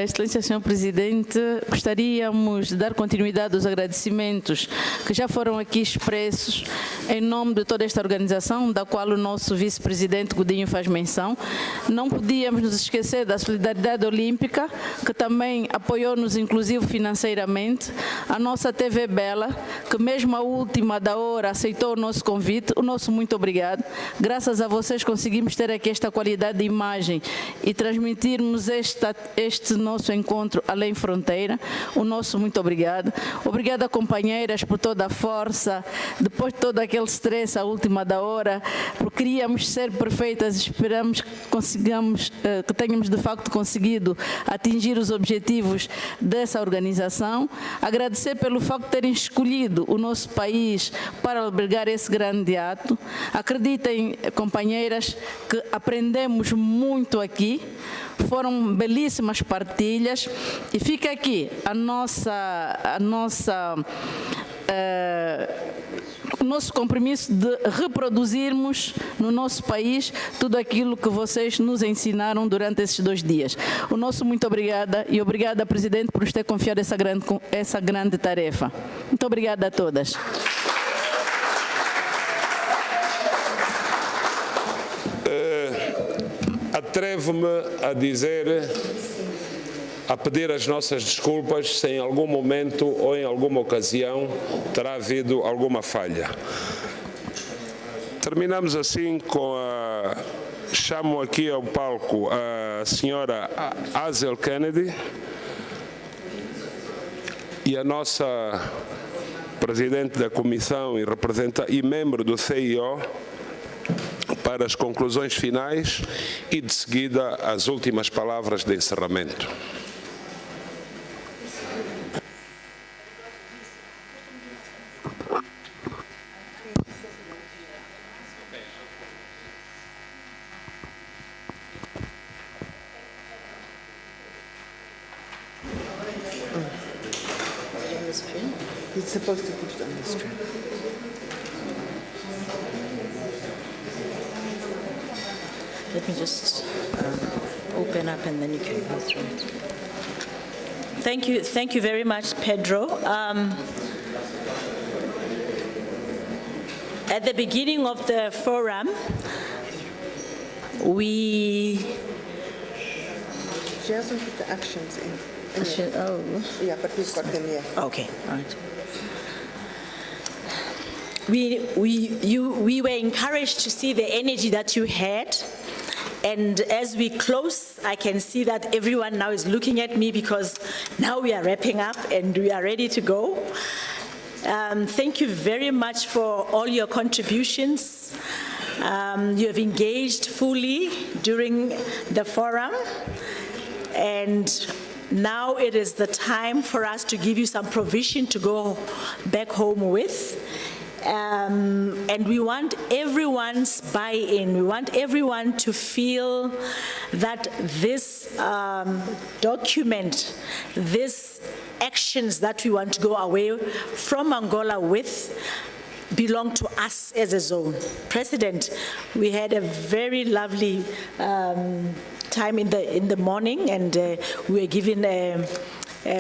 Excelência Senhor Presidente. Gostaríamos de dar continuidade aos agradecimentos que já foram aqui expressos em nome de toda esta organização, da qual o nosso vice-presidente Godinho faz menção. Não podíamos nos esquecer da Solidariedade Olímpica, que também apoiou-nos inclusive financeiramente, a nossa TV Bela, que mesmo a última da hora aceitou o nosso convite. O nosso muito obrigado. Graças a vocês conseguimos ter aqui esta qualidade de imagem e transmitirmos este nosso encontro além fronteira. O nosso muito obrigado. Obrigada, companheiras, por toda a força, depois de todo aquele stress à última da hora, porque queríamos ser perfeitas, esperamos que consigamos, que tenhamos de facto conseguido atingir os objetivos dessa organização. Agradecer pelo facto de terem escolhido o nosso país para albergar esse grande ato. Acreditem, companheiras, que aprendemos muito aqui. Foram belíssimas partilhas e fica aqui o nosso compromisso de reproduzirmos no nosso país tudo aquilo que vocês nos ensinaram durante esses 2 dias. O nosso muito obrigada e obrigada, Presidente, por nos ter confiado essa grande tarefa. Muito obrigada a todas. Atrevo-me a dizer, a pedir as nossas desculpas se em algum momento ou em alguma ocasião terá havido alguma falha. Terminamos assim com a... Chamo aqui ao palco a senhora Azel Kennedy e a nossa presidente da comissão e membro do CIO, para as conclusões finais e, de seguida, as últimas palavras de encerramento. It's supposed to put it on the screen. Let me just open up and then you can go through it. Thank you very much, Pedro. At the beginning of the forum, She hasn't put the actions in. Oh. Yeah, but we've got them here. Okay, all right. We were encouraged to see the energy that you had. And as we close, I can see that everyone now is looking at me because now we are wrapping up and we are ready to go. Thank you very much for all your contributions. You have engaged fully during the forum. And now it is the time for us to give you some provision to go back home with. And we want everyone's buy-in. We want everyone to feel that this document, these actions that we want to go away from Angola with, belong to us as a zone. President, we had a very lovely time in the morning, and we were given a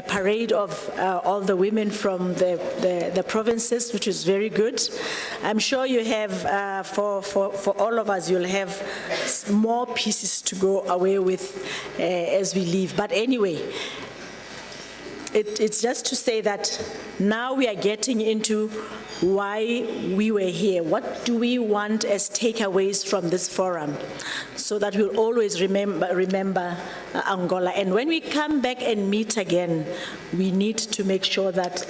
parade of all the women from the provinces, which is very good. I'm sure you have, for all of us, you'll have more pieces to go away with as we leave. But anyway, it's just to say that now we are getting into why we were here. What do we want as takeaways from this forum, so that we'll always remember Angola. And when we come back and meet again, we need to make sure that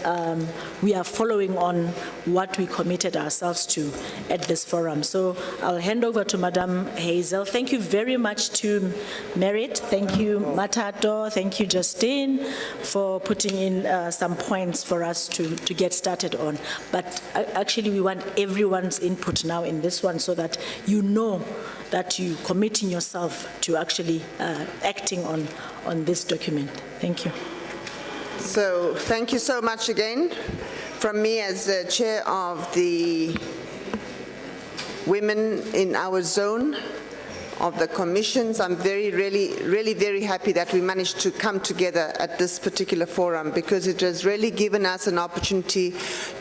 we are following on what we committed ourselves to at this forum. So I'll hand over to Madam Hazel. Thank you very much to Merit. Thank you, Matato. Thank you, Justine, for putting in some points for us to get started on. But actually, we want everyone's input now in this one, so that you know that you're committing yourself to actually acting on this document. Thank you. So thank you so much again. From me as the chair of the women in our zone of the commissions, I'm really very happy that we managed to come together at this particular forum, because it has really given us an opportunity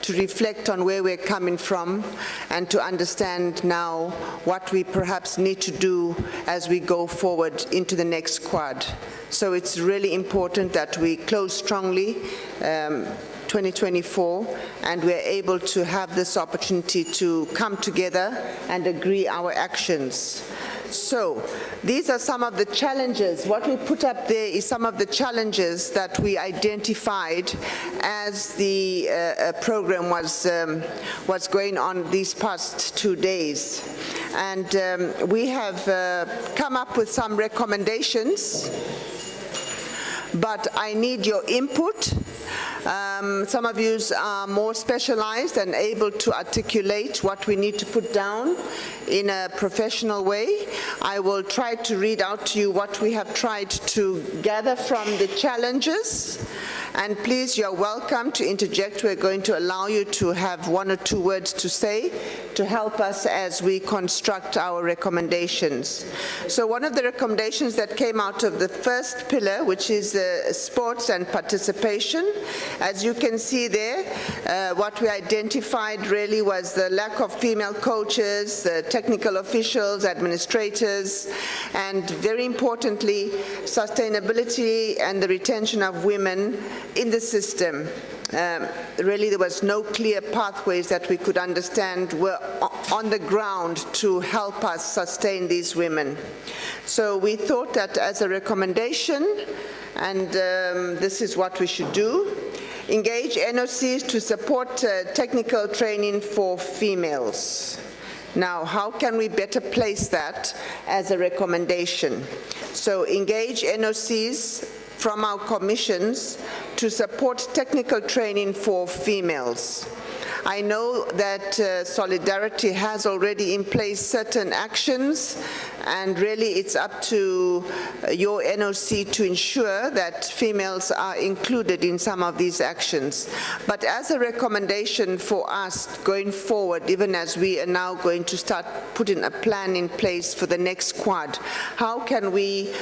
to reflect on where we're coming from and to understand now what we perhaps need to do as we go forward into the next quad. So it's really important that we close strongly 2024, and we're able to have this opportunity to come together and agree our actions. So these are some of the challenges. What we put up there is some of the challenges that we identified as the program was going on these past 2 days. And we have come up with some recommendations, but I need your input. Some of you are more specialized and able to articulate what we need to put down in a professional way. I will try to read out to you what we have tried to gather from the challenges. And please, you're welcome to interject. We're going to allow you to have 1 or 2 words to say to help us as we construct our recommendations. So one of the recommendations that came out of the first pillar, which is sports and participation, as you can see there, what we identified really was the lack of female coaches, technical officials, administrators, and very importantly, sustainability and the retention of women in the system. Really, there was no clear pathways that we could understand were on the ground to help us sustain these women. So we thought that as a recommendation, and this is what we should do, engage NOCs to support technical training for females. Now, how can we better place that as a recommendation? So engage NOCs from our commissions to support technical training for females. I know that Solidarity has already in place certain actions, and really it's up to your NOC to ensure that females are included in some of these actions. But as a recommendation for us going forward, even as we are now going to start putting a plan in place for the next quad, how can we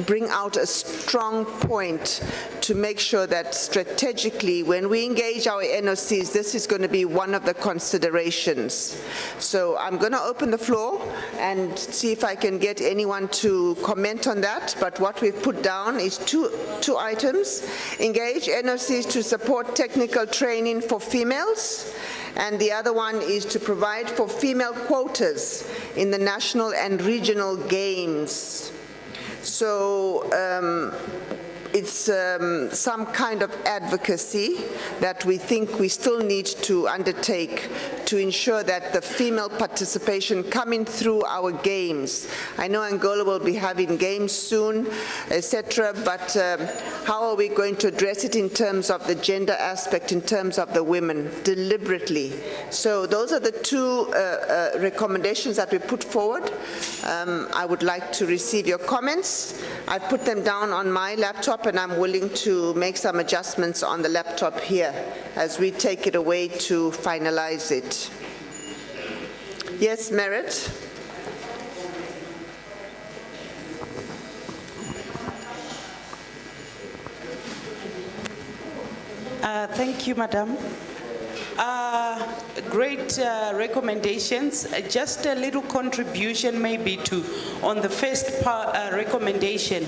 bring out a strong point to make sure that strategically, when we engage our NOCs, this is going to be one of the considerations. So I'm going to open the floor and see if I can get anyone to comment on that. But what we've put down is two items. Engage NOCs to support technical training for females. And the other one is to provide for female quotas in the national and regional games. So it's some kind of advocacy that we think we still need to undertake to ensure that the female participation coming through our games. I know Angola will be having games soon, etc., but how are we going to address it in terms of the gender aspect, in terms of the women, deliberately? So those are the two recommendations that we put forward. I would like to receive your comments. I put them down on my laptop, and I'm willing to make some adjustments on the laptop here as we take it away to finalize it. Yes, Merit? Thank you, Madam. Great recommendations. Just a little contribution maybe to, on the first recommendation,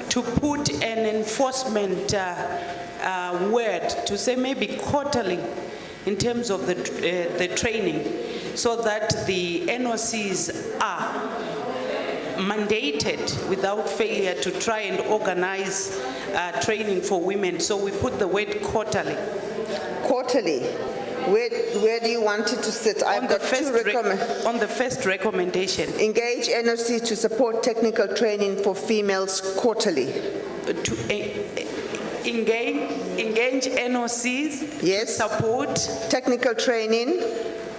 to put an enforcement word, to say maybe quarterly in terms of the training, so that the NOCs are mandated without failure to try and organize training for women. So we put the word quarterly. Quarterly. Where do you want it to sit? On the first recommendation. Engage NOC to support technical training for females quarterly. Engage NOCs. Yes. To support technical training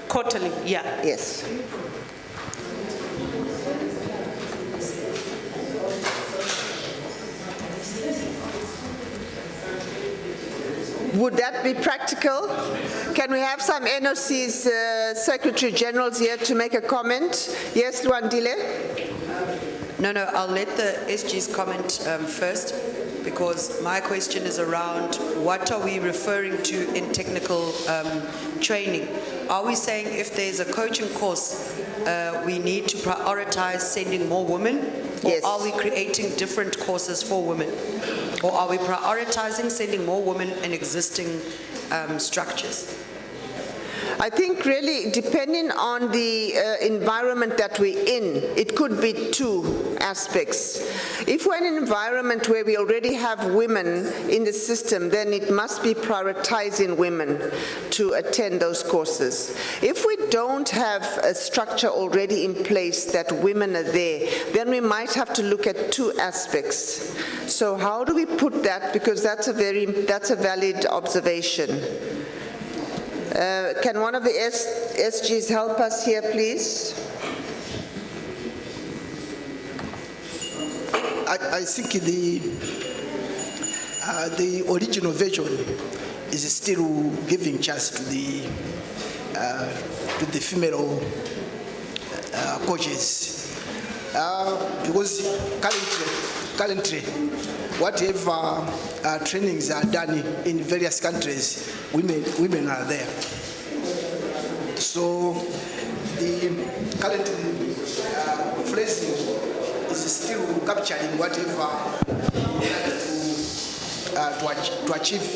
quarterly. Yeah. Yes. Would that be practical? Can we have some NOC's Secretary Generals here to make a comment? Yes, Luandile? No, I'll let the SG's comment first, because my question is around what are we referring to in technical training? Are we saying if there's a coaching course, we need to prioritize sending more women? Or yes. Are we creating different courses for women? Or are we prioritizing sending more women in existing structures? I think really depending on the environment that we're in, it could be two aspects. If we're in an environment where we already have women in the system, then it must be prioritizing women to attend those courses. If we don't have a structure already in place that women are there, then we might have to look at two aspects. So how do we put that? Because that's a valid observation. Can one of the SGs help us here, please? I think the original version is still giving chance to the female coaches, because currently, whatever trainings are done in various countries, women are there. So the current phrasing is still capturing whatever to achieve.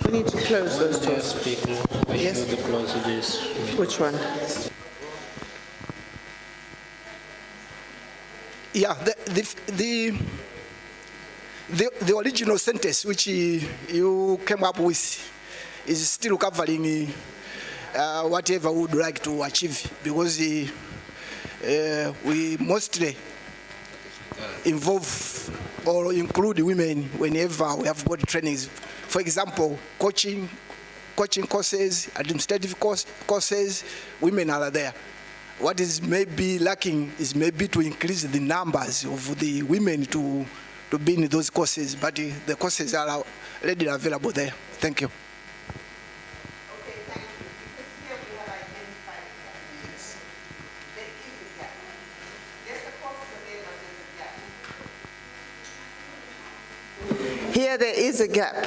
We need to close those doors. Yes. Which one? Yeah, the original sentence which you came up with is still covering whatever we would like to achieve, because we mostly involve or include women whenever we have got trainings. For example, coaching courses, administrative courses, women are there. What is maybe lacking is maybe to increase the numbers of the women to be in those courses, but the courses are already available there. Thank you. Here there is a gap.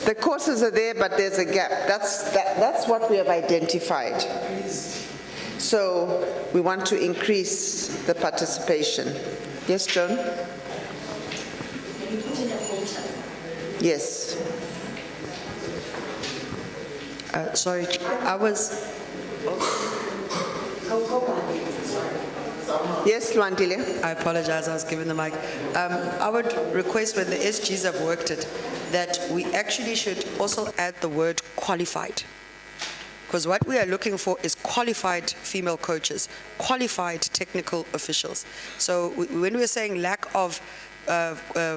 The courses are there, but there's a gap. That's what we have identified. So we want to increase the participation. Yes, John? Yes. Sorry, I was... Yes, Luandile. I apologize, I was given the mic. I would request when the SGs have worked it, that we actually should also add the word qualified. Because what we are looking for is qualified female coaches, qualified technical officials. So when we're saying lack of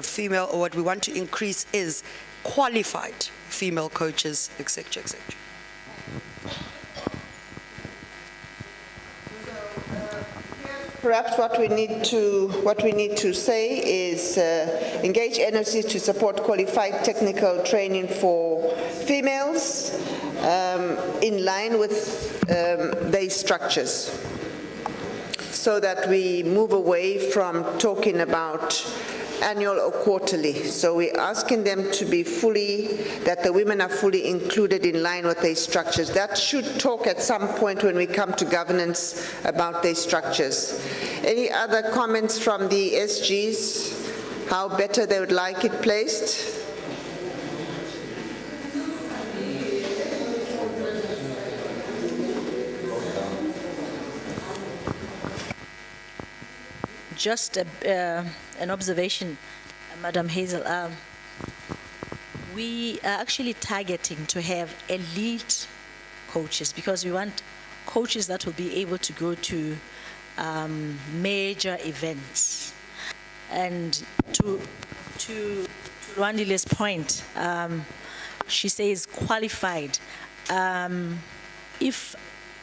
female, or what we want to increase is qualified female coaches, etc., etc. Perhaps what we need to say is engage NOCs to support qualified technical training for females in line with their structures, so that we move away from talking about annual or quarterly. So we're asking them to be that the women are fully included in line with their structures. That should talk at some point when we come to governance about their structures. Any other comments from the SGs? How better they would like it placed? Just an observation, Madam Hazel. We are actually targeting to have elite coaches, because we want coaches that will be able to go to major events. And to Rwandile's point, she says qualified. If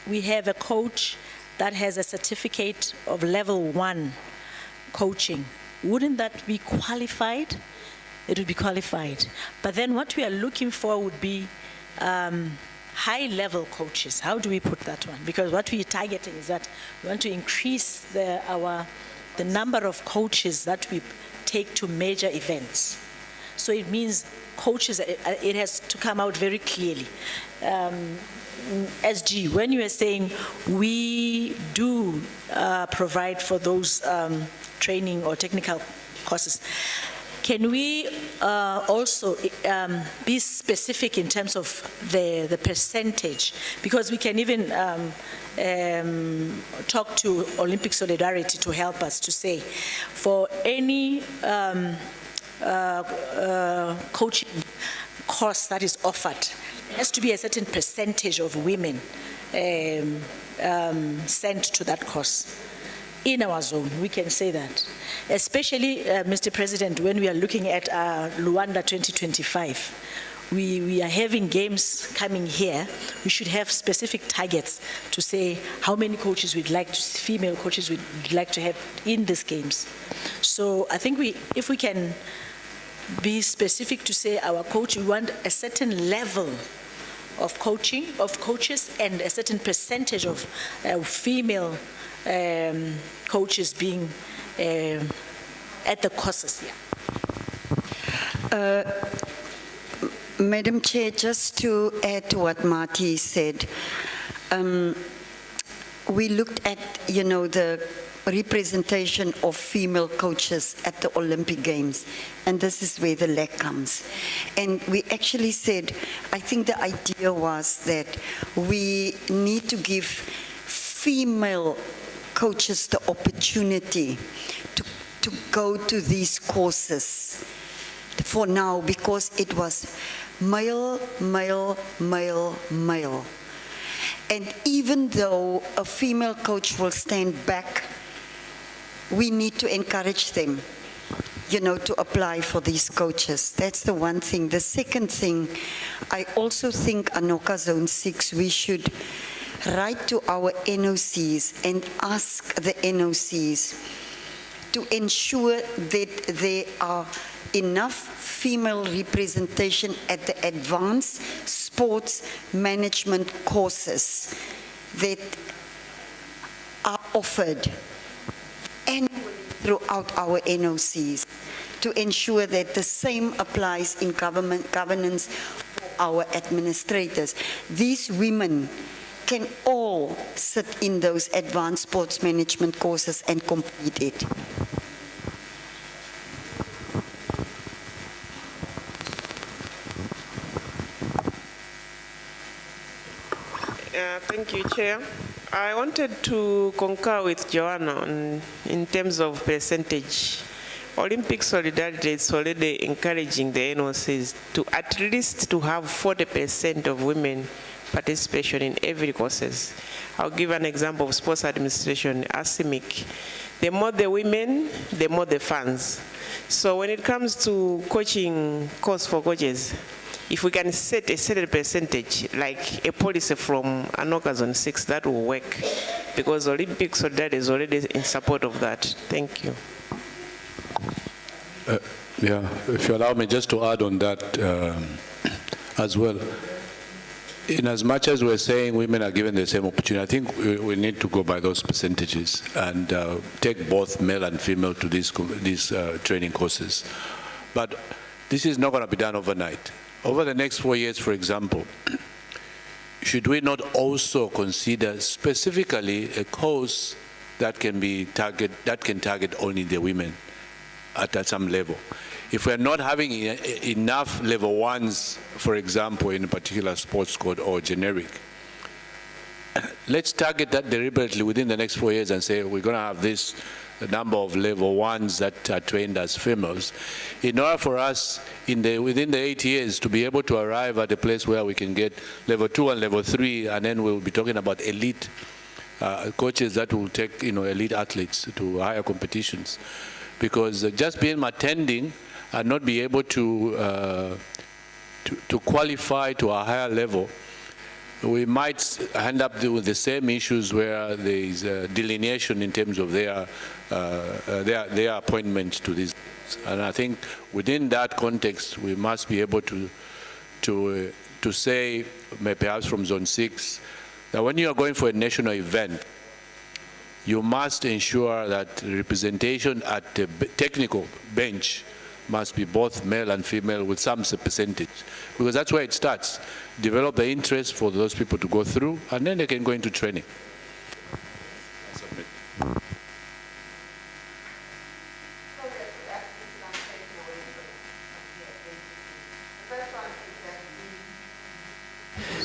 we have a coach that has a certificate of level 1 coaching, wouldn't that be qualified? It would be qualified. But then what we are looking for would be high-level coaches. How do we put that one? Because what we are targeting is that we want to increase the number of coaches that we take to major events. So it means coaches, it has to come out very clearly. SG, when you are saying we do provide for those training or technical courses, can we also be specific in terms of the percentage? Because we can even talk to Olympic Solidarity to help us to say, for any coaching course that is offered, there has to be a certain percentage of women sent to that course. In our zone, we can say that. Especially, Mr. President, when we are looking at Luanda 2025, we are having games coming here. We should have specific targets to say how many coaches we'd like to, female coaches we'd like to have in these games. So I think if we can be specific to say our coach, we want a certain level of coaches, and a certain percentage of female coaches being at the courses. Madam Chair, just to add to what Marty said, we looked at, the representation of female coaches at the Olympic Games, and this is where the lack comes. And we actually said, I think the idea was that we need to give female coaches the opportunity to go to these courses for now, because it was male, male, male, male. And even though a female coach will stand back, we need to encourage them, to apply for these coaches. That's the one thing. The second thing, I also think Anoka Zone 6, we should write to our NOCs and ask the NOCs to ensure that there are enough female representation at the advanced sports management courses that are offered annually throughout our NOCs, to ensure that the same applies in governance for our administrators. These women can all sit in those advanced sports management courses and complete it. Thank you, Chair. I wanted to concur with Joanna in terms of percentage. Olympic Solidarity is already encouraging the NOCs to at least to have 40% of women participation in every courses. I'll give an example of sports administration, ASIMIC. The more the women, the more the funds. So when it comes to coaching course for coaches, if we can set a certain percentage, like a policy from Anoka Zone 6, that will work, because Olympic Solidarity is already in support of that. Thank you. Yeah, if you allow me just to add on that as well. In as much as we're saying women are given the same opportunity, I think we need to go by those percentages and take both male and female to these training courses. But this is not going to be done overnight. Over the next 4 years, for example, should we not also consider specifically a course that can target only the women at some level? If we're not having enough level ones, for example, in a particular sports code or generic, let's target that deliberately within the next 4 years and say we're going to have this number of level ones that are trained as females, in order for us within the 8 years to be able to arrive at a place where we can get level 2 and level 3, and then we'll be talking about elite coaches that will take elite athletes to higher competitions. Because just being attending and not be able to qualify to a higher level, we might end up with the same issues where there is delineation in terms of their appointment to this. And I think within that context, we must be able to say, perhaps from Zone 6, that when you are going for a national event, you must ensure that representation at the technical bench must be both male and female with some percentage, because that's where it starts. Develop the interest for those people to go through, and then they can go into training.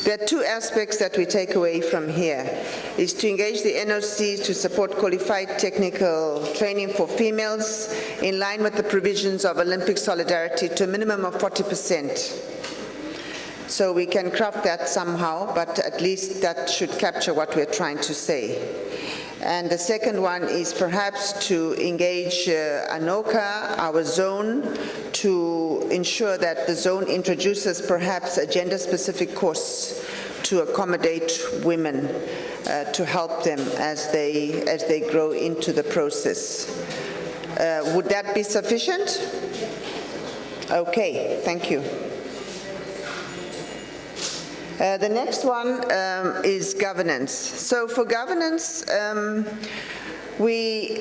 There are two aspects that we take away from here, is to engage the NOCs to support qualified technical training for females in line with the provisions of Olympic Solidarity to a minimum of 40%. So we can craft that somehow, but at least that should capture what we're trying to say. And the second one is perhaps to engage Anoka, our zone, to ensure that the zone introduces perhaps a gender-specific course to accommodate women, to help them as they grow into the process. Would that be sufficient? Okay, thank you. The next one is governance. So for governance, we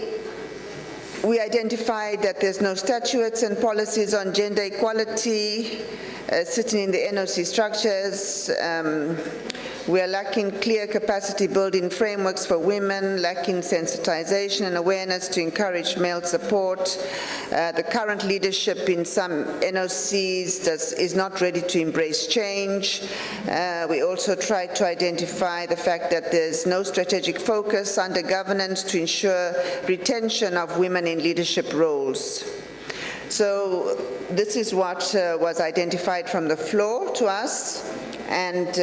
identified that there's no statutes and policies on gender equality sitting in the NOC structures. We are lacking clear capacity building frameworks for women, lacking sensitization and awareness to encourage male support. The current leadership in some NOCs is not ready to embrace change. We also tried to identify the fact that there's no strategic focus under governance to ensure retention of women in leadership roles. So this is what was identified from the floor to us, and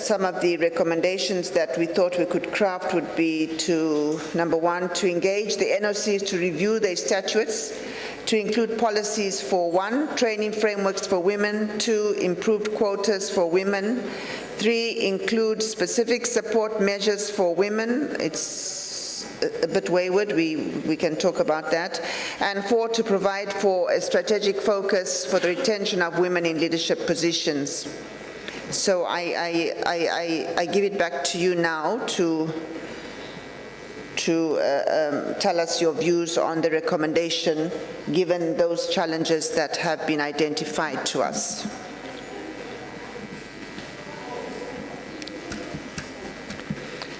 some of the recommendations that we thought we could craft would be to, number one, to engage the NOCs to review their statutes, to include policies for 1, training frameworks for women, 2, improved quotas for women, 3, include specific support measures for women. It's a bit wayward, we can talk about that, and 4, to provide for a strategic focus for the retention of women in leadership positions. So I give it back to you now to tell us your views on the recommendation, given those challenges that have been identified to us.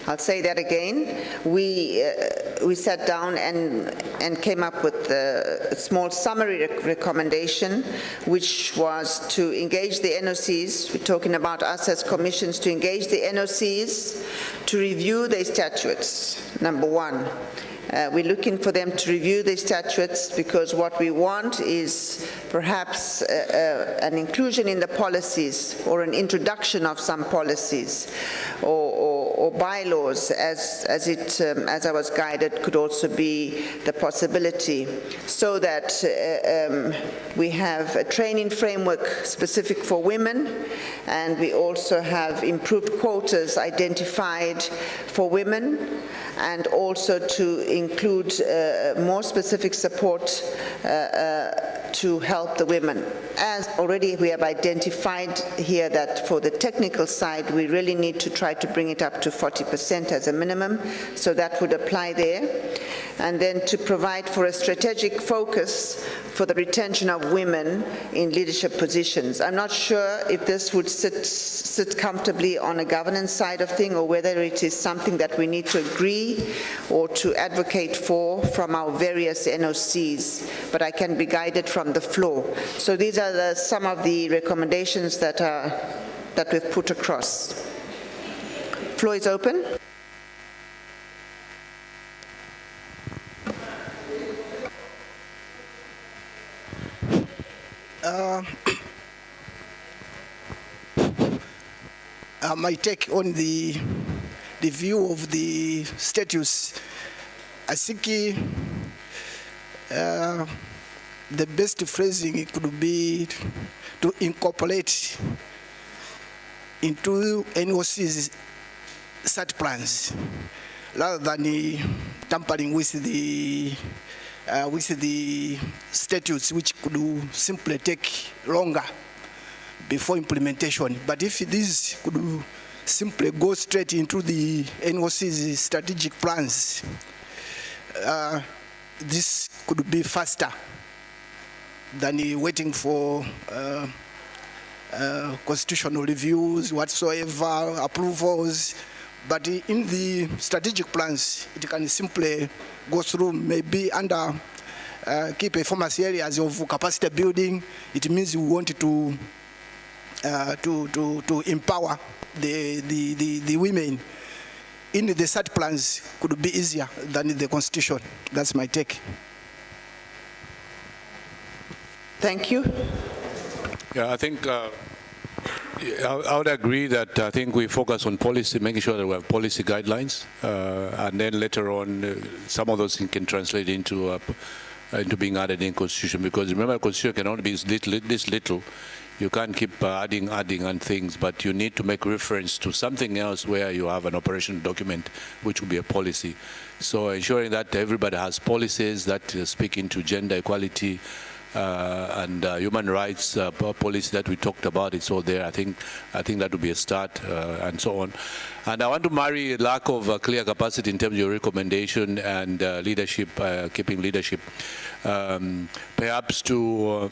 I'll say that again. we sat down and came up with a small summary recommendation, which was to engage the NOCs. We're talking about us as commissions, to engage the NOCs to review their statutes, number one. We're looking for them to review the statutes because what we want is perhaps an inclusion in the policies or an introduction of some policies or bylaws as I was guided could also be the possibility, so that we have a training framework specific for women, and we also have improved quotas identified for women, and also to include more specific support to help the women. As already we have identified here that for the technical side, we really need to try to bring it up to 40% as a minimum, so that would apply there. And then to provide for a strategic focus for the retention of women in leadership positions. I'm not sure if this would sit comfortably on a governance side of thing, or whether it is something that we need to agree or to advocate for from our various NOCs, but I can be guided from the floor. So these are some of the recommendations that we've put across. Floor is open. My take on the view of the status, I think the best phrasing could be to incorporate into NOC's set plans, rather than tampering with the statutes, which could simply take longer before implementation. But if this could simply go straight into the NOC's strategic plans, this could be faster than waiting for constitutional reviews, whatsoever, approvals. But in the strategic plans, it can simply go through, maybe under key performance areas of capacity building. It means we want to empower the women. In the set plans could be easier than the constitution. That's my take. Thank you. Yeah, I think I would agree that I think we focus on policy, making sure that we have policy guidelines, and then later on, some of those things can translate into being added in constitution. Because remember, constitution can only be this little. You can't keep adding on things, but you need to make reference to something else where you have an operational document, which will be a policy. So ensuring that everybody has policies that speak into gender equality, and human rights policy that we talked about, it's all there. I think that would be a start, and so on. And I want to marry lack of clear capacity in terms of your recommendation and leadership, keeping leadership, perhaps to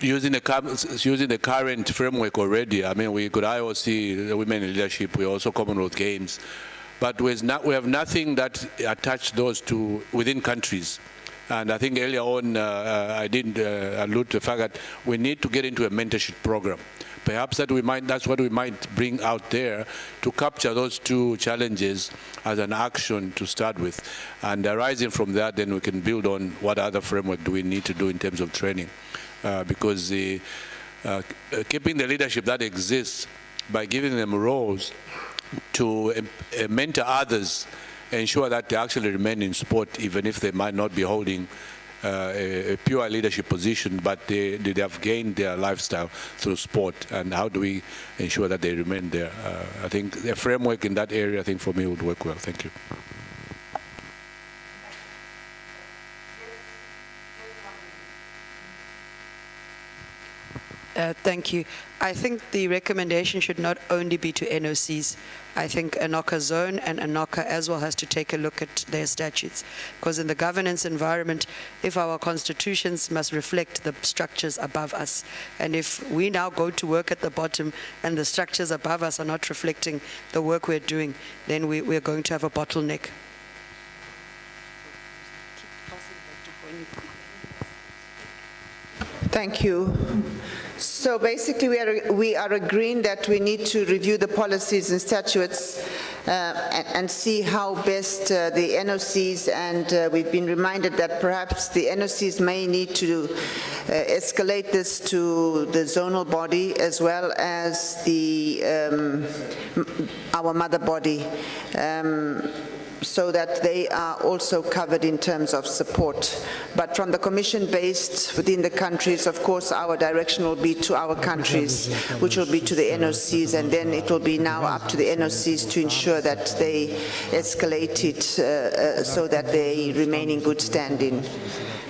using the current framework already. I mean, we could IOC, the women in leadership, we also Commonwealth Games, but we have nothing that attached those to within countries. And I think earlier on, I did allude to the fact that we need to get into a mentorship program. Perhaps that's what we might bring out there to capture those two challenges as an action to start with. And arising from that, then we can build on what other framework do we need to do in terms of training. Because keeping the leadership that exists by giving them roles to mentor others, ensure that they actually remain in sport, even if they might not be holding a pure leadership position, but they have gained their lifestyle through sport. And how do we ensure that they remain there? I think a framework in that area, I think for me, would work well. Thank you. Thank you. I think the recommendation should not only be to NOCs. I think Acnoa Zone and Acnoa as well has to take a look at their statutes. Because in the governance environment, if our constitutions must reflect the structures above us, and if we now go to work at the bottom and the structures above us are not reflecting the work we're doing, then we're going to have a bottleneck. Thank you. So basically, we are agreeing that we need to review the policies and statutes and see how best the NOCs, and we've been reminded that perhaps the NOCs may need to escalate this to the zonal body as well as the our mother body, so that they are also covered in terms of support. But from the Commission based within the countries, of course, our direction will be to our countries, which will be to the NOCs, and then it will be now up to the NOCs to ensure that they escalate it so that they remain in good standing.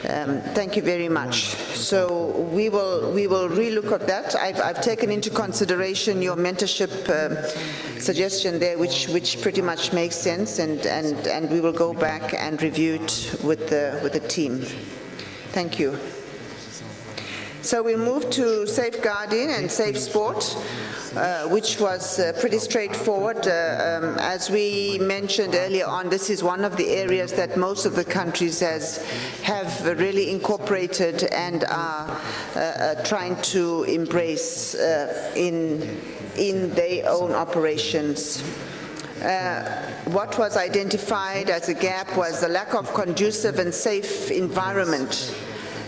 Thank you very much. So we will relook at that. I've taken into consideration your mentorship suggestion there, which pretty much makes sense, and we will go back and review it with the team. Thank you. So we move to safeguarding and safe sport, which was pretty straightforward. As we mentioned earlier on, this is one of the areas that most of the countries have really incorporated and are trying to embrace in their own operations. What was identified as a gap was the lack of conducive and safe environment.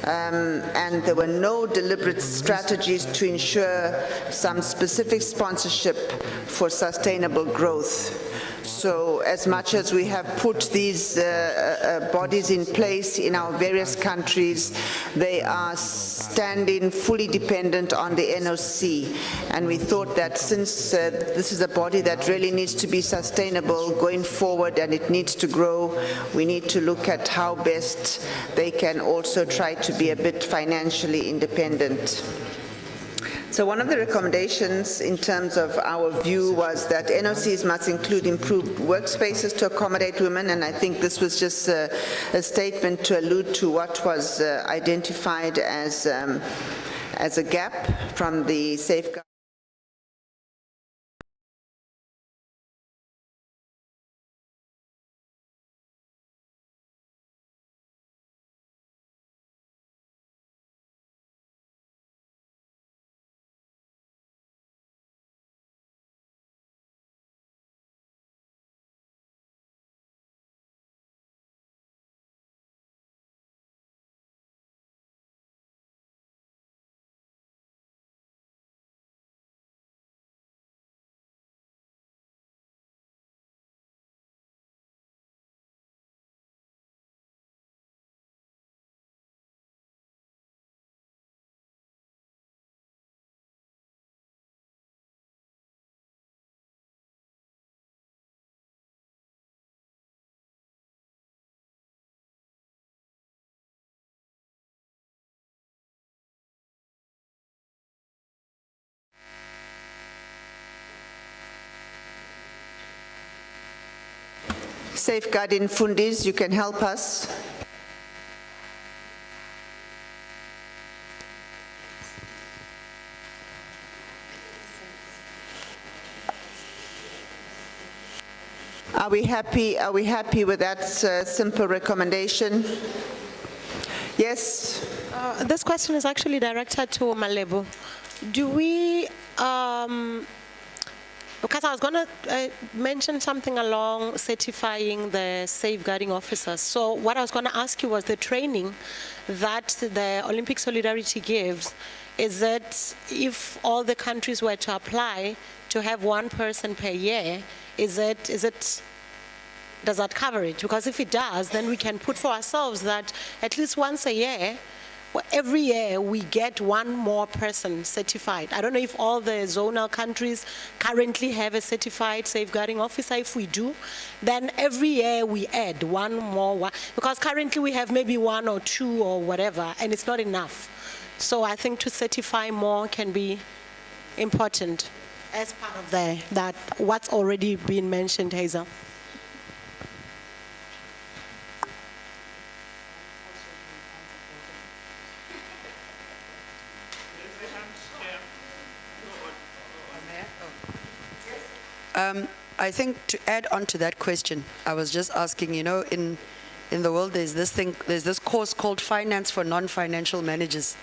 And there were no deliberate strategies to ensure some specific sponsorship for sustainable growth. So as much as we have put these bodies in place in our various countries, they are standing fully dependent on the NOC. And we thought that since this is a body that really needs to be sustainable going forward and it needs to grow, we need to look at how best they can also try to be a bit financially independent. So one of the recommendations in terms of our view was that NOCs must include improved workspaces to accommodate women, and I think this was just a statement to allude to what was identified as a gap from the safeguard. Safeguarding Fundis, you can help us. Are we happy with that simple recommendation? Yes? This question is actually directed to Malebo. Do we, because I was going to mention something along certifying the safeguarding officers. So what I was going to ask you was the training that the Olympic Solidarity gives, is that if all the countries were to apply to have one person per year, does that cover it? Because if it does, then we can put for ourselves that at least once a year, every year we get one more person certified. I don't know if all the zonal countries currently have a certified safeguarding officer. If we do, then every year we add one more, because currently we have maybe one or two or whatever, and it's not enough. So I think to certify more can be important as part of that what's already been mentioned, Hazel. I think to add on to that question, I was just asking, you know, in in the world, there's this course called Finance for Non-Financial Managers,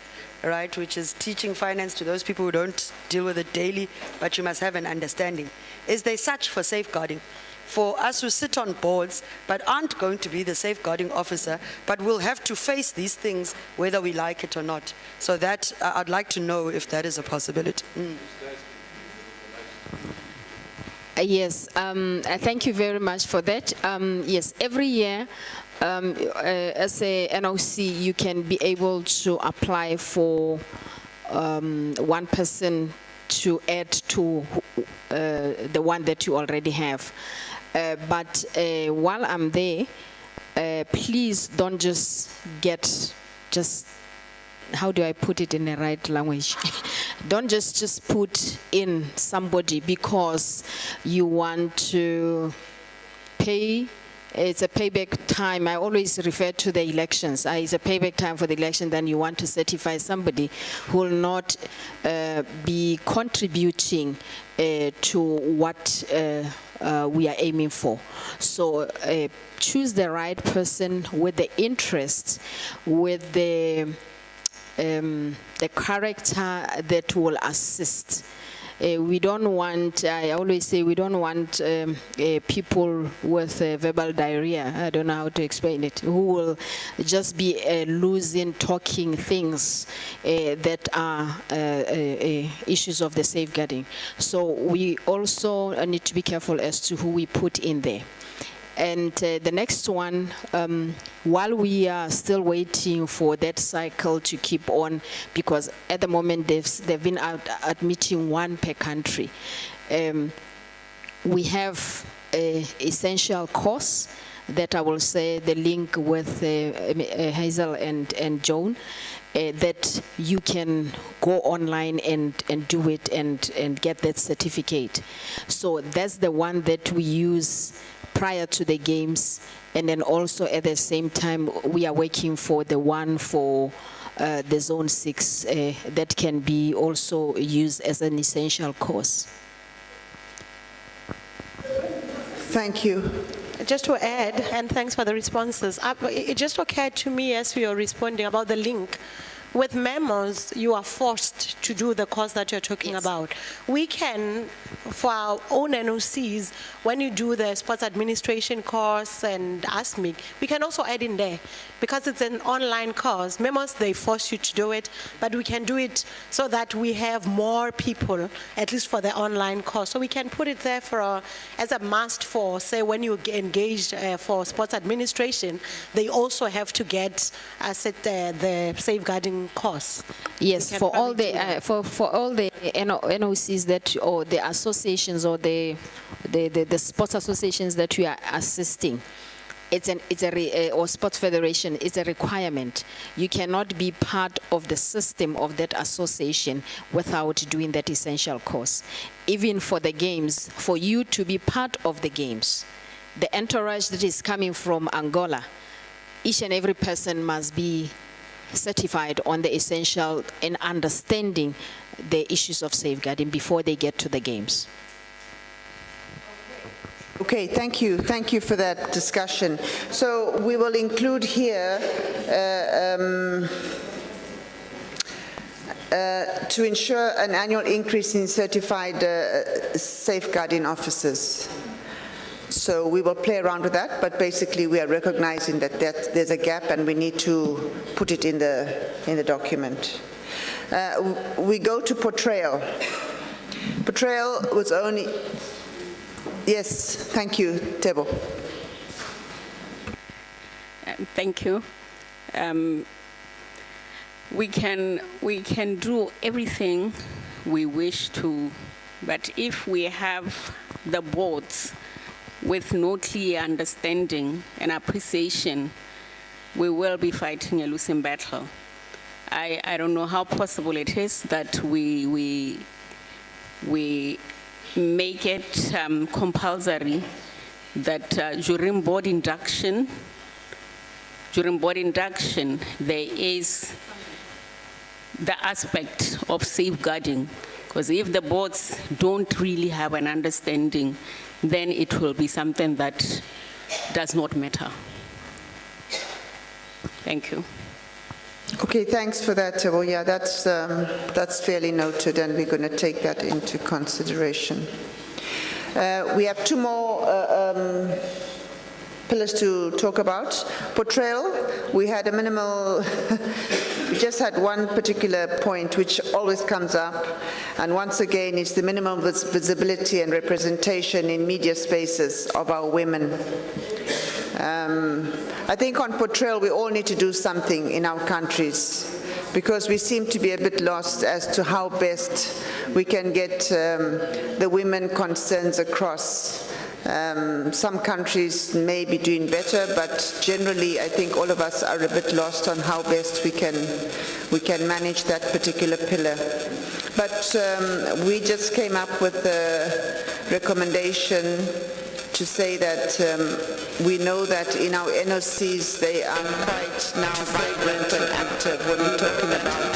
right, which is teaching finance to those people who don't deal with it daily, but you must have an understanding. Is there such for safeguarding? For us who sit on boards but aren't going to be the safeguarding officer, but will have to face these things whether we like it or not. So that, I'd like to know if that is a possibility. Yes, thank you very much for that. Yes, every year, as a NOC, you can be able to apply for one person to add to the one that you already have. But while I'm there, please don't just how do I put it in the right language? Don't just put in somebody because you want to pay. It's a payback time. I always refer to the elections. It's a payback time for the election. Then you want to certify somebody who will not be contributing to what we are aiming for. So choose the right person with the interest, with the character that will assist. We don't want, I always say, we don't want people with verbal diarrhea, I don't know how to explain it, who will just be losing, talking things that are issues of the safeguarding. So we also need to be careful as to who we put in there. And the next one, while we are still waiting for that cycle to keep on, because at the moment they've been out admitting one per country, we have an essential course that I will say the link with Hazel and Joan, that you can go online and do it and get that certificate. So that's the one that we use prior to the games, and then also at the same time we are working for the one for the Zone 6 that can be also used as an essential course. Thank you. Just to add, and thanks for the responses, it just occurred to me as we were responding about the link. With memos, you are forced to do the course that you're talking about. We can, for our own NOCs, when you do the sports administration course and ASMIC, we can also add in there, because it's an online course. Memos, they force you to do it, but we can do it so that we have more people, at least for the online course. So we can put it there for as a must for, say, when you engage for sports administration, they also have to get the safeguarding course. Yes, for all the for all the NOCs that, or the associations, or the sports associations that we are assisting, or sports federation, it's a requirement. You cannot be part of the system of that association without doing that essential course. Even for the games, for you to be part of the games, the entourage that is coming from Angola, each and every person must be certified on the essential and understanding the issues of safeguarding before they get to the games. Okay, thank you. Thank you for that discussion. So we will include here to ensure an annual increase in certified safeguarding officers. So we will play around with that, but basically we are recognizing that there's a gap and we need to put it in the document. We go to portrayal. Portrayal was only, yes, thank you, Tebo. Thank you. We can do everything we wish to, but if we have the boards with no clear understanding and appreciation, we will be fighting a losing battle. I don't know how possible it is that we make it compulsory that during board induction, there is the aspect of safeguarding, because if the boards don't really have an understanding, then it will be something that does not matter. Thank you. Okay, thanks for that. Well, yeah, that's fairly noted, and we're going to take that into consideration. We have two more pillars to talk about. Portrayal, we had a minimal, we just had one particular point which always comes up, and once again it's the minimum visibility and representation in media spaces of our women. I think on portrayal we all need to do something in our countries, because we seem to be a bit lost as to how best we can get the women concerns across. Some countries may be doing better, but generally I think all of us are a bit lost on how best we can manage that particular pillar. But we just came up with a recommendation to say that we know that in our NOCs they are quite now vibrant and active when we're talking about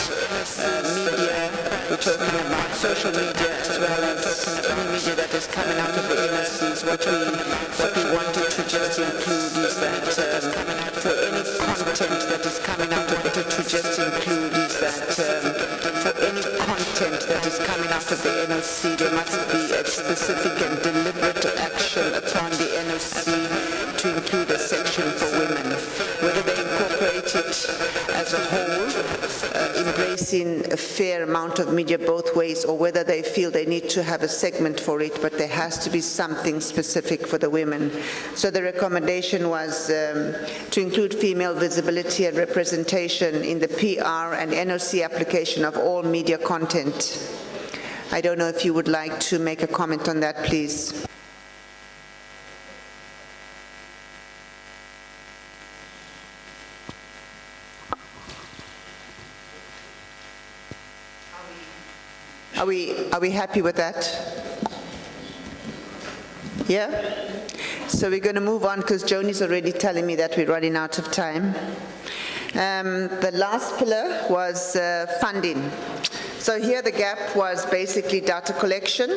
media, we're talking about social media as well as any media that is coming out of the NOCs. What we wanted to just include is that for any content that is coming out of it, to just include is that for any content that is coming out of the NOC, there must be a specific and deliberate action upon the NOC to include a section for women, whether they incorporate it as a whole, embracing a fair amount of media both ways, or whether they feel they need to have a segment for it, but there has to be something specific for the women. So the recommendation was to include female visibility and representation in the PR and NOC application of all media content. I don't know if you would like to make a comment on that, please. Are we happy with that? Yeah? So we're going to move on because Joni's already telling me that we're running out of time. The last pillar was funding. So here the gap was basically data collection.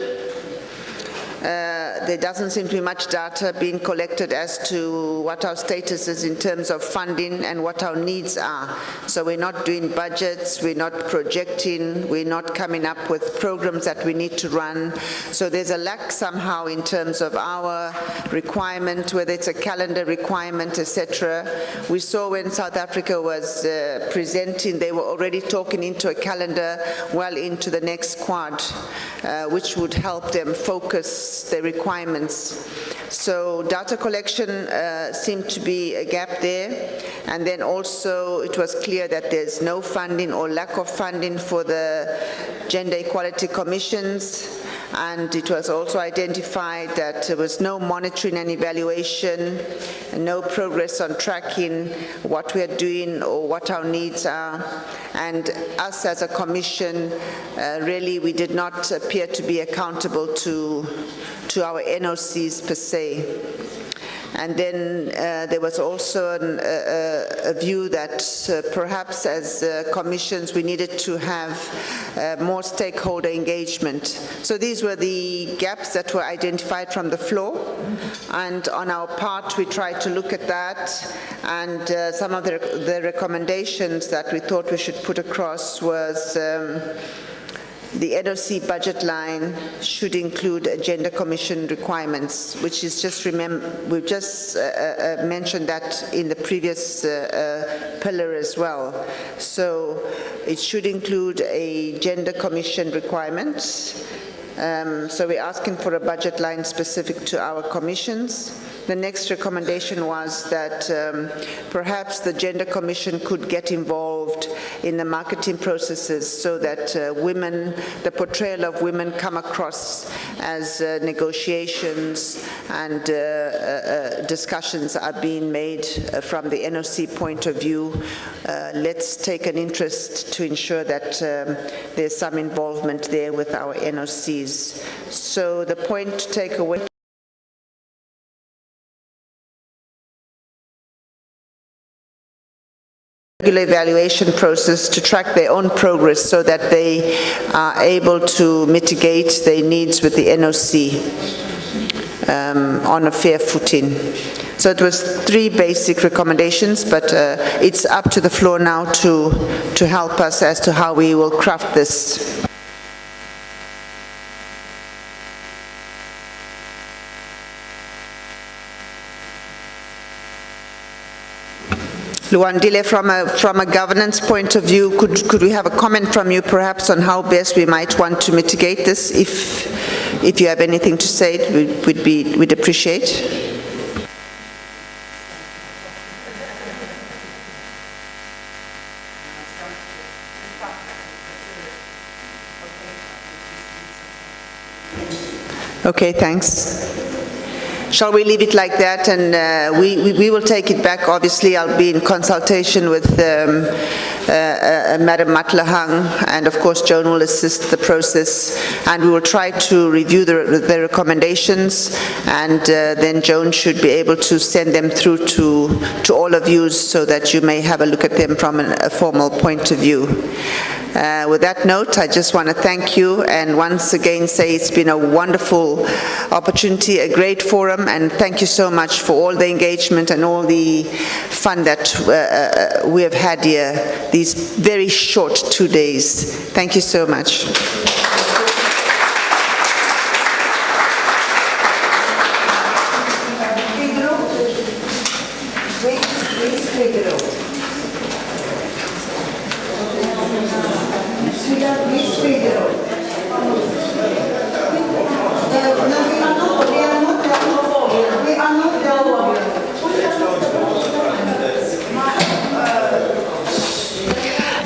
There doesn't seem to be much data being collected as to what our status is in terms of funding and what our needs are. So we're not doing budgets, we're not projecting, we're not coming up with programs that we need to run. So there's a lack somehow in terms of our requirement, whether it's a calendar requirement, etc. We saw when South Africa was presenting, they were already talking into a calendar well into the next quad, which would help them focus the requirements. So data collection seemed to be a gap there, and then also it was clear that there's no funding or lack of funding for the gender equality commissions, and it was also identified that there was no monitoring and evaluation, no progress on tracking what we are doing or what our needs are. And us as a commission, really we did not appear to be accountable to our NOCs per se. And then there was also a view that perhaps as commissions we needed to have more stakeholder engagement. So these were the gaps that were identified from the floor, and on our part we tried to look at that, and some of the recommendations that we thought we should put across was the NOC budget line should include agenda commission requirements, which is just, we've just mentioned that in the previous pillar as well. So it should include a gender commission requirement. So we're asking for a budget line specific to our commissions. The next recommendation was that perhaps the Gender Commission could get involved in the marketing processes so that women, the portrayal of women come across as negotiations and discussions are being made from the NOC point of view. Let's take an interest to ensure that there's some involvement there with our NOCs. So the point to take away regular evaluation process to track their own progress so that they are able to mitigate their needs with the NOC on a fair footing. So it was 3 basic recommendations, but it's up to the floor now to help us as to how we will craft this. Luandile, from a governance point of view, could we have a comment from you perhaps on how best we might want to mitigate this? If you have anything to say, we'd appreciate. Okay, thanks. Shall we leave it like that, and we will take it back. Obviously, I'll be in consultation with Madam Matlahang, and of course Joan will assist the process, and we will try to review the recommendations, and then Joan should be able to send them through to all of you so that you may have a look at them from a formal point of view. With that note, I just want to thank you and once again say it's been a wonderful opportunity, a great forum, and thank you so much for all the engagement and all the fun that we have had here these very short 2 days. Thank you so much.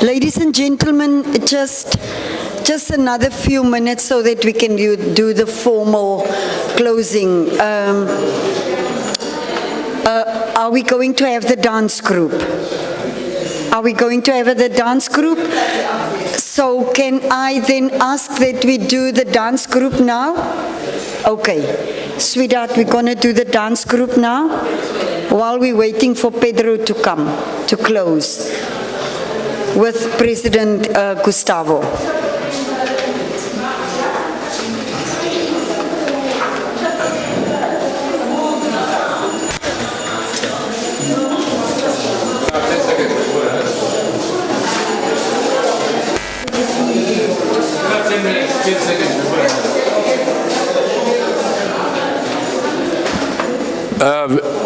Ladies and gentlemen, just another few minutes so that we can do the formal closing. Are we going to have the dance group? Are we going to have the dance group? So can I then ask that we do the dance group now? Okay. Sweetheart, we're going to do the dance group now while we're waiting for Pedro to come to close with President Gustavo.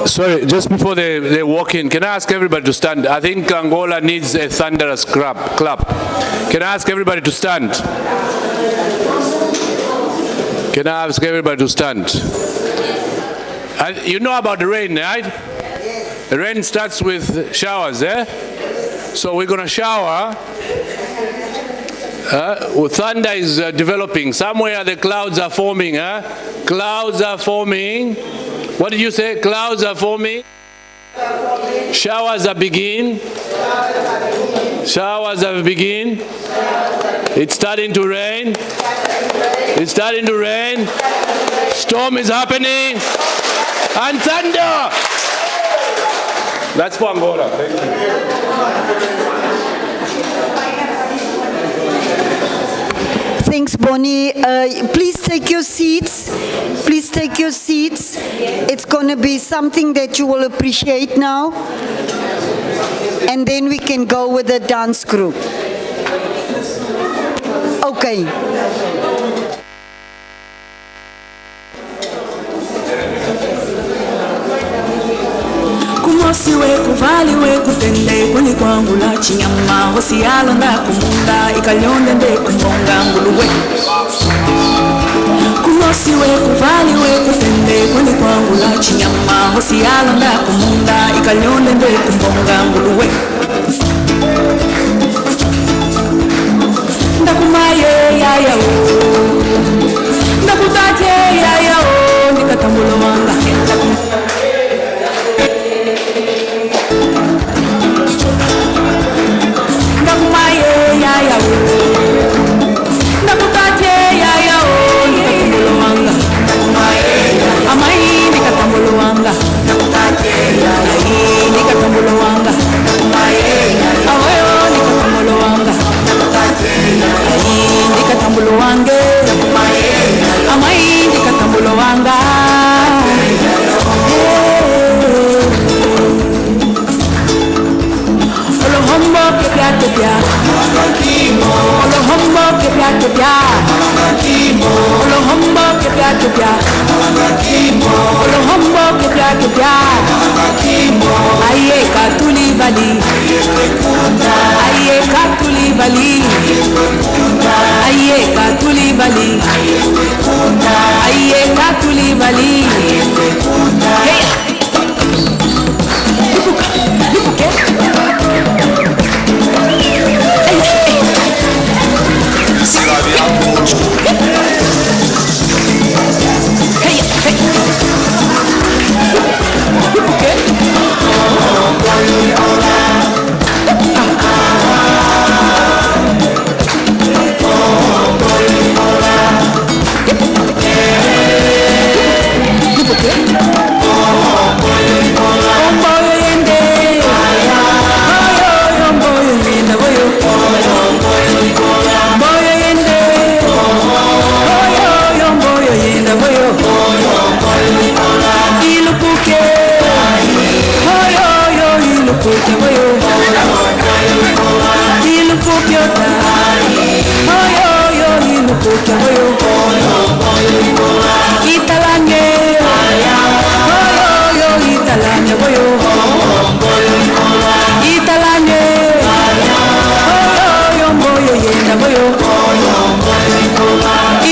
Sorry, just before they walk in, can I ask everybody to stand? I think Angola needs a thunderous clap. Can I ask everybody to stand? Can I ask everybody to stand? You know about the rain, right? The rain starts with showers, eh? So we're going to shower. Thunder is developing. Somewhere the clouds are forming. Clouds are forming. What did you say? Clouds are forming. Showers are begin. Showers have begin. It's starting to rain. It's starting to rain. Storm is happening. And thunder. That's for Angola. Thank you. Thanks, Bonnie. Please take your seats. Please take your seats. It's going to be something that you will appreciate now. And then we can go with the dance group. Okay. Kumosi weku vali weku tende kuni kwangula chinyama hosi alonda kumunda ikalyonde nde kumbonga nguluwe. Kumosi weku vali weku tende kuni kwangula chinyama hosi alonda kumunda ikalyonde nde kumbonga nguluwe. Ndakumaye ya ya o, ndakutate ya ya o, ndikatambulo wanga. Amaindi katambulo wanga. Olohombo kebya kebya, Olohombo kebya kebya, Aye katuli bali, Aye katuli bali, Aye katuli bali, Aye katuli bali. Hey.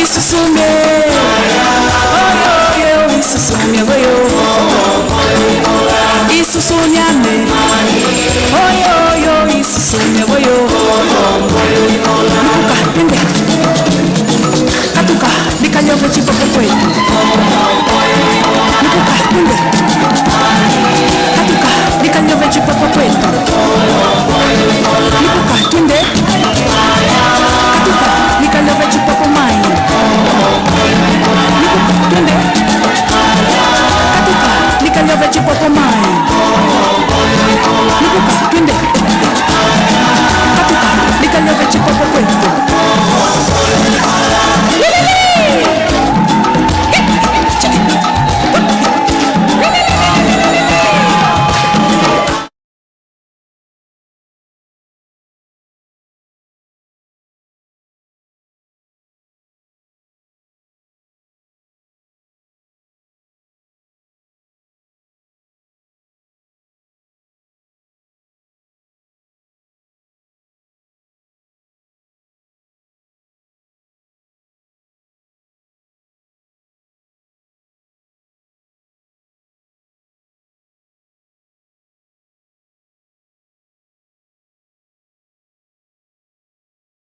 Isusu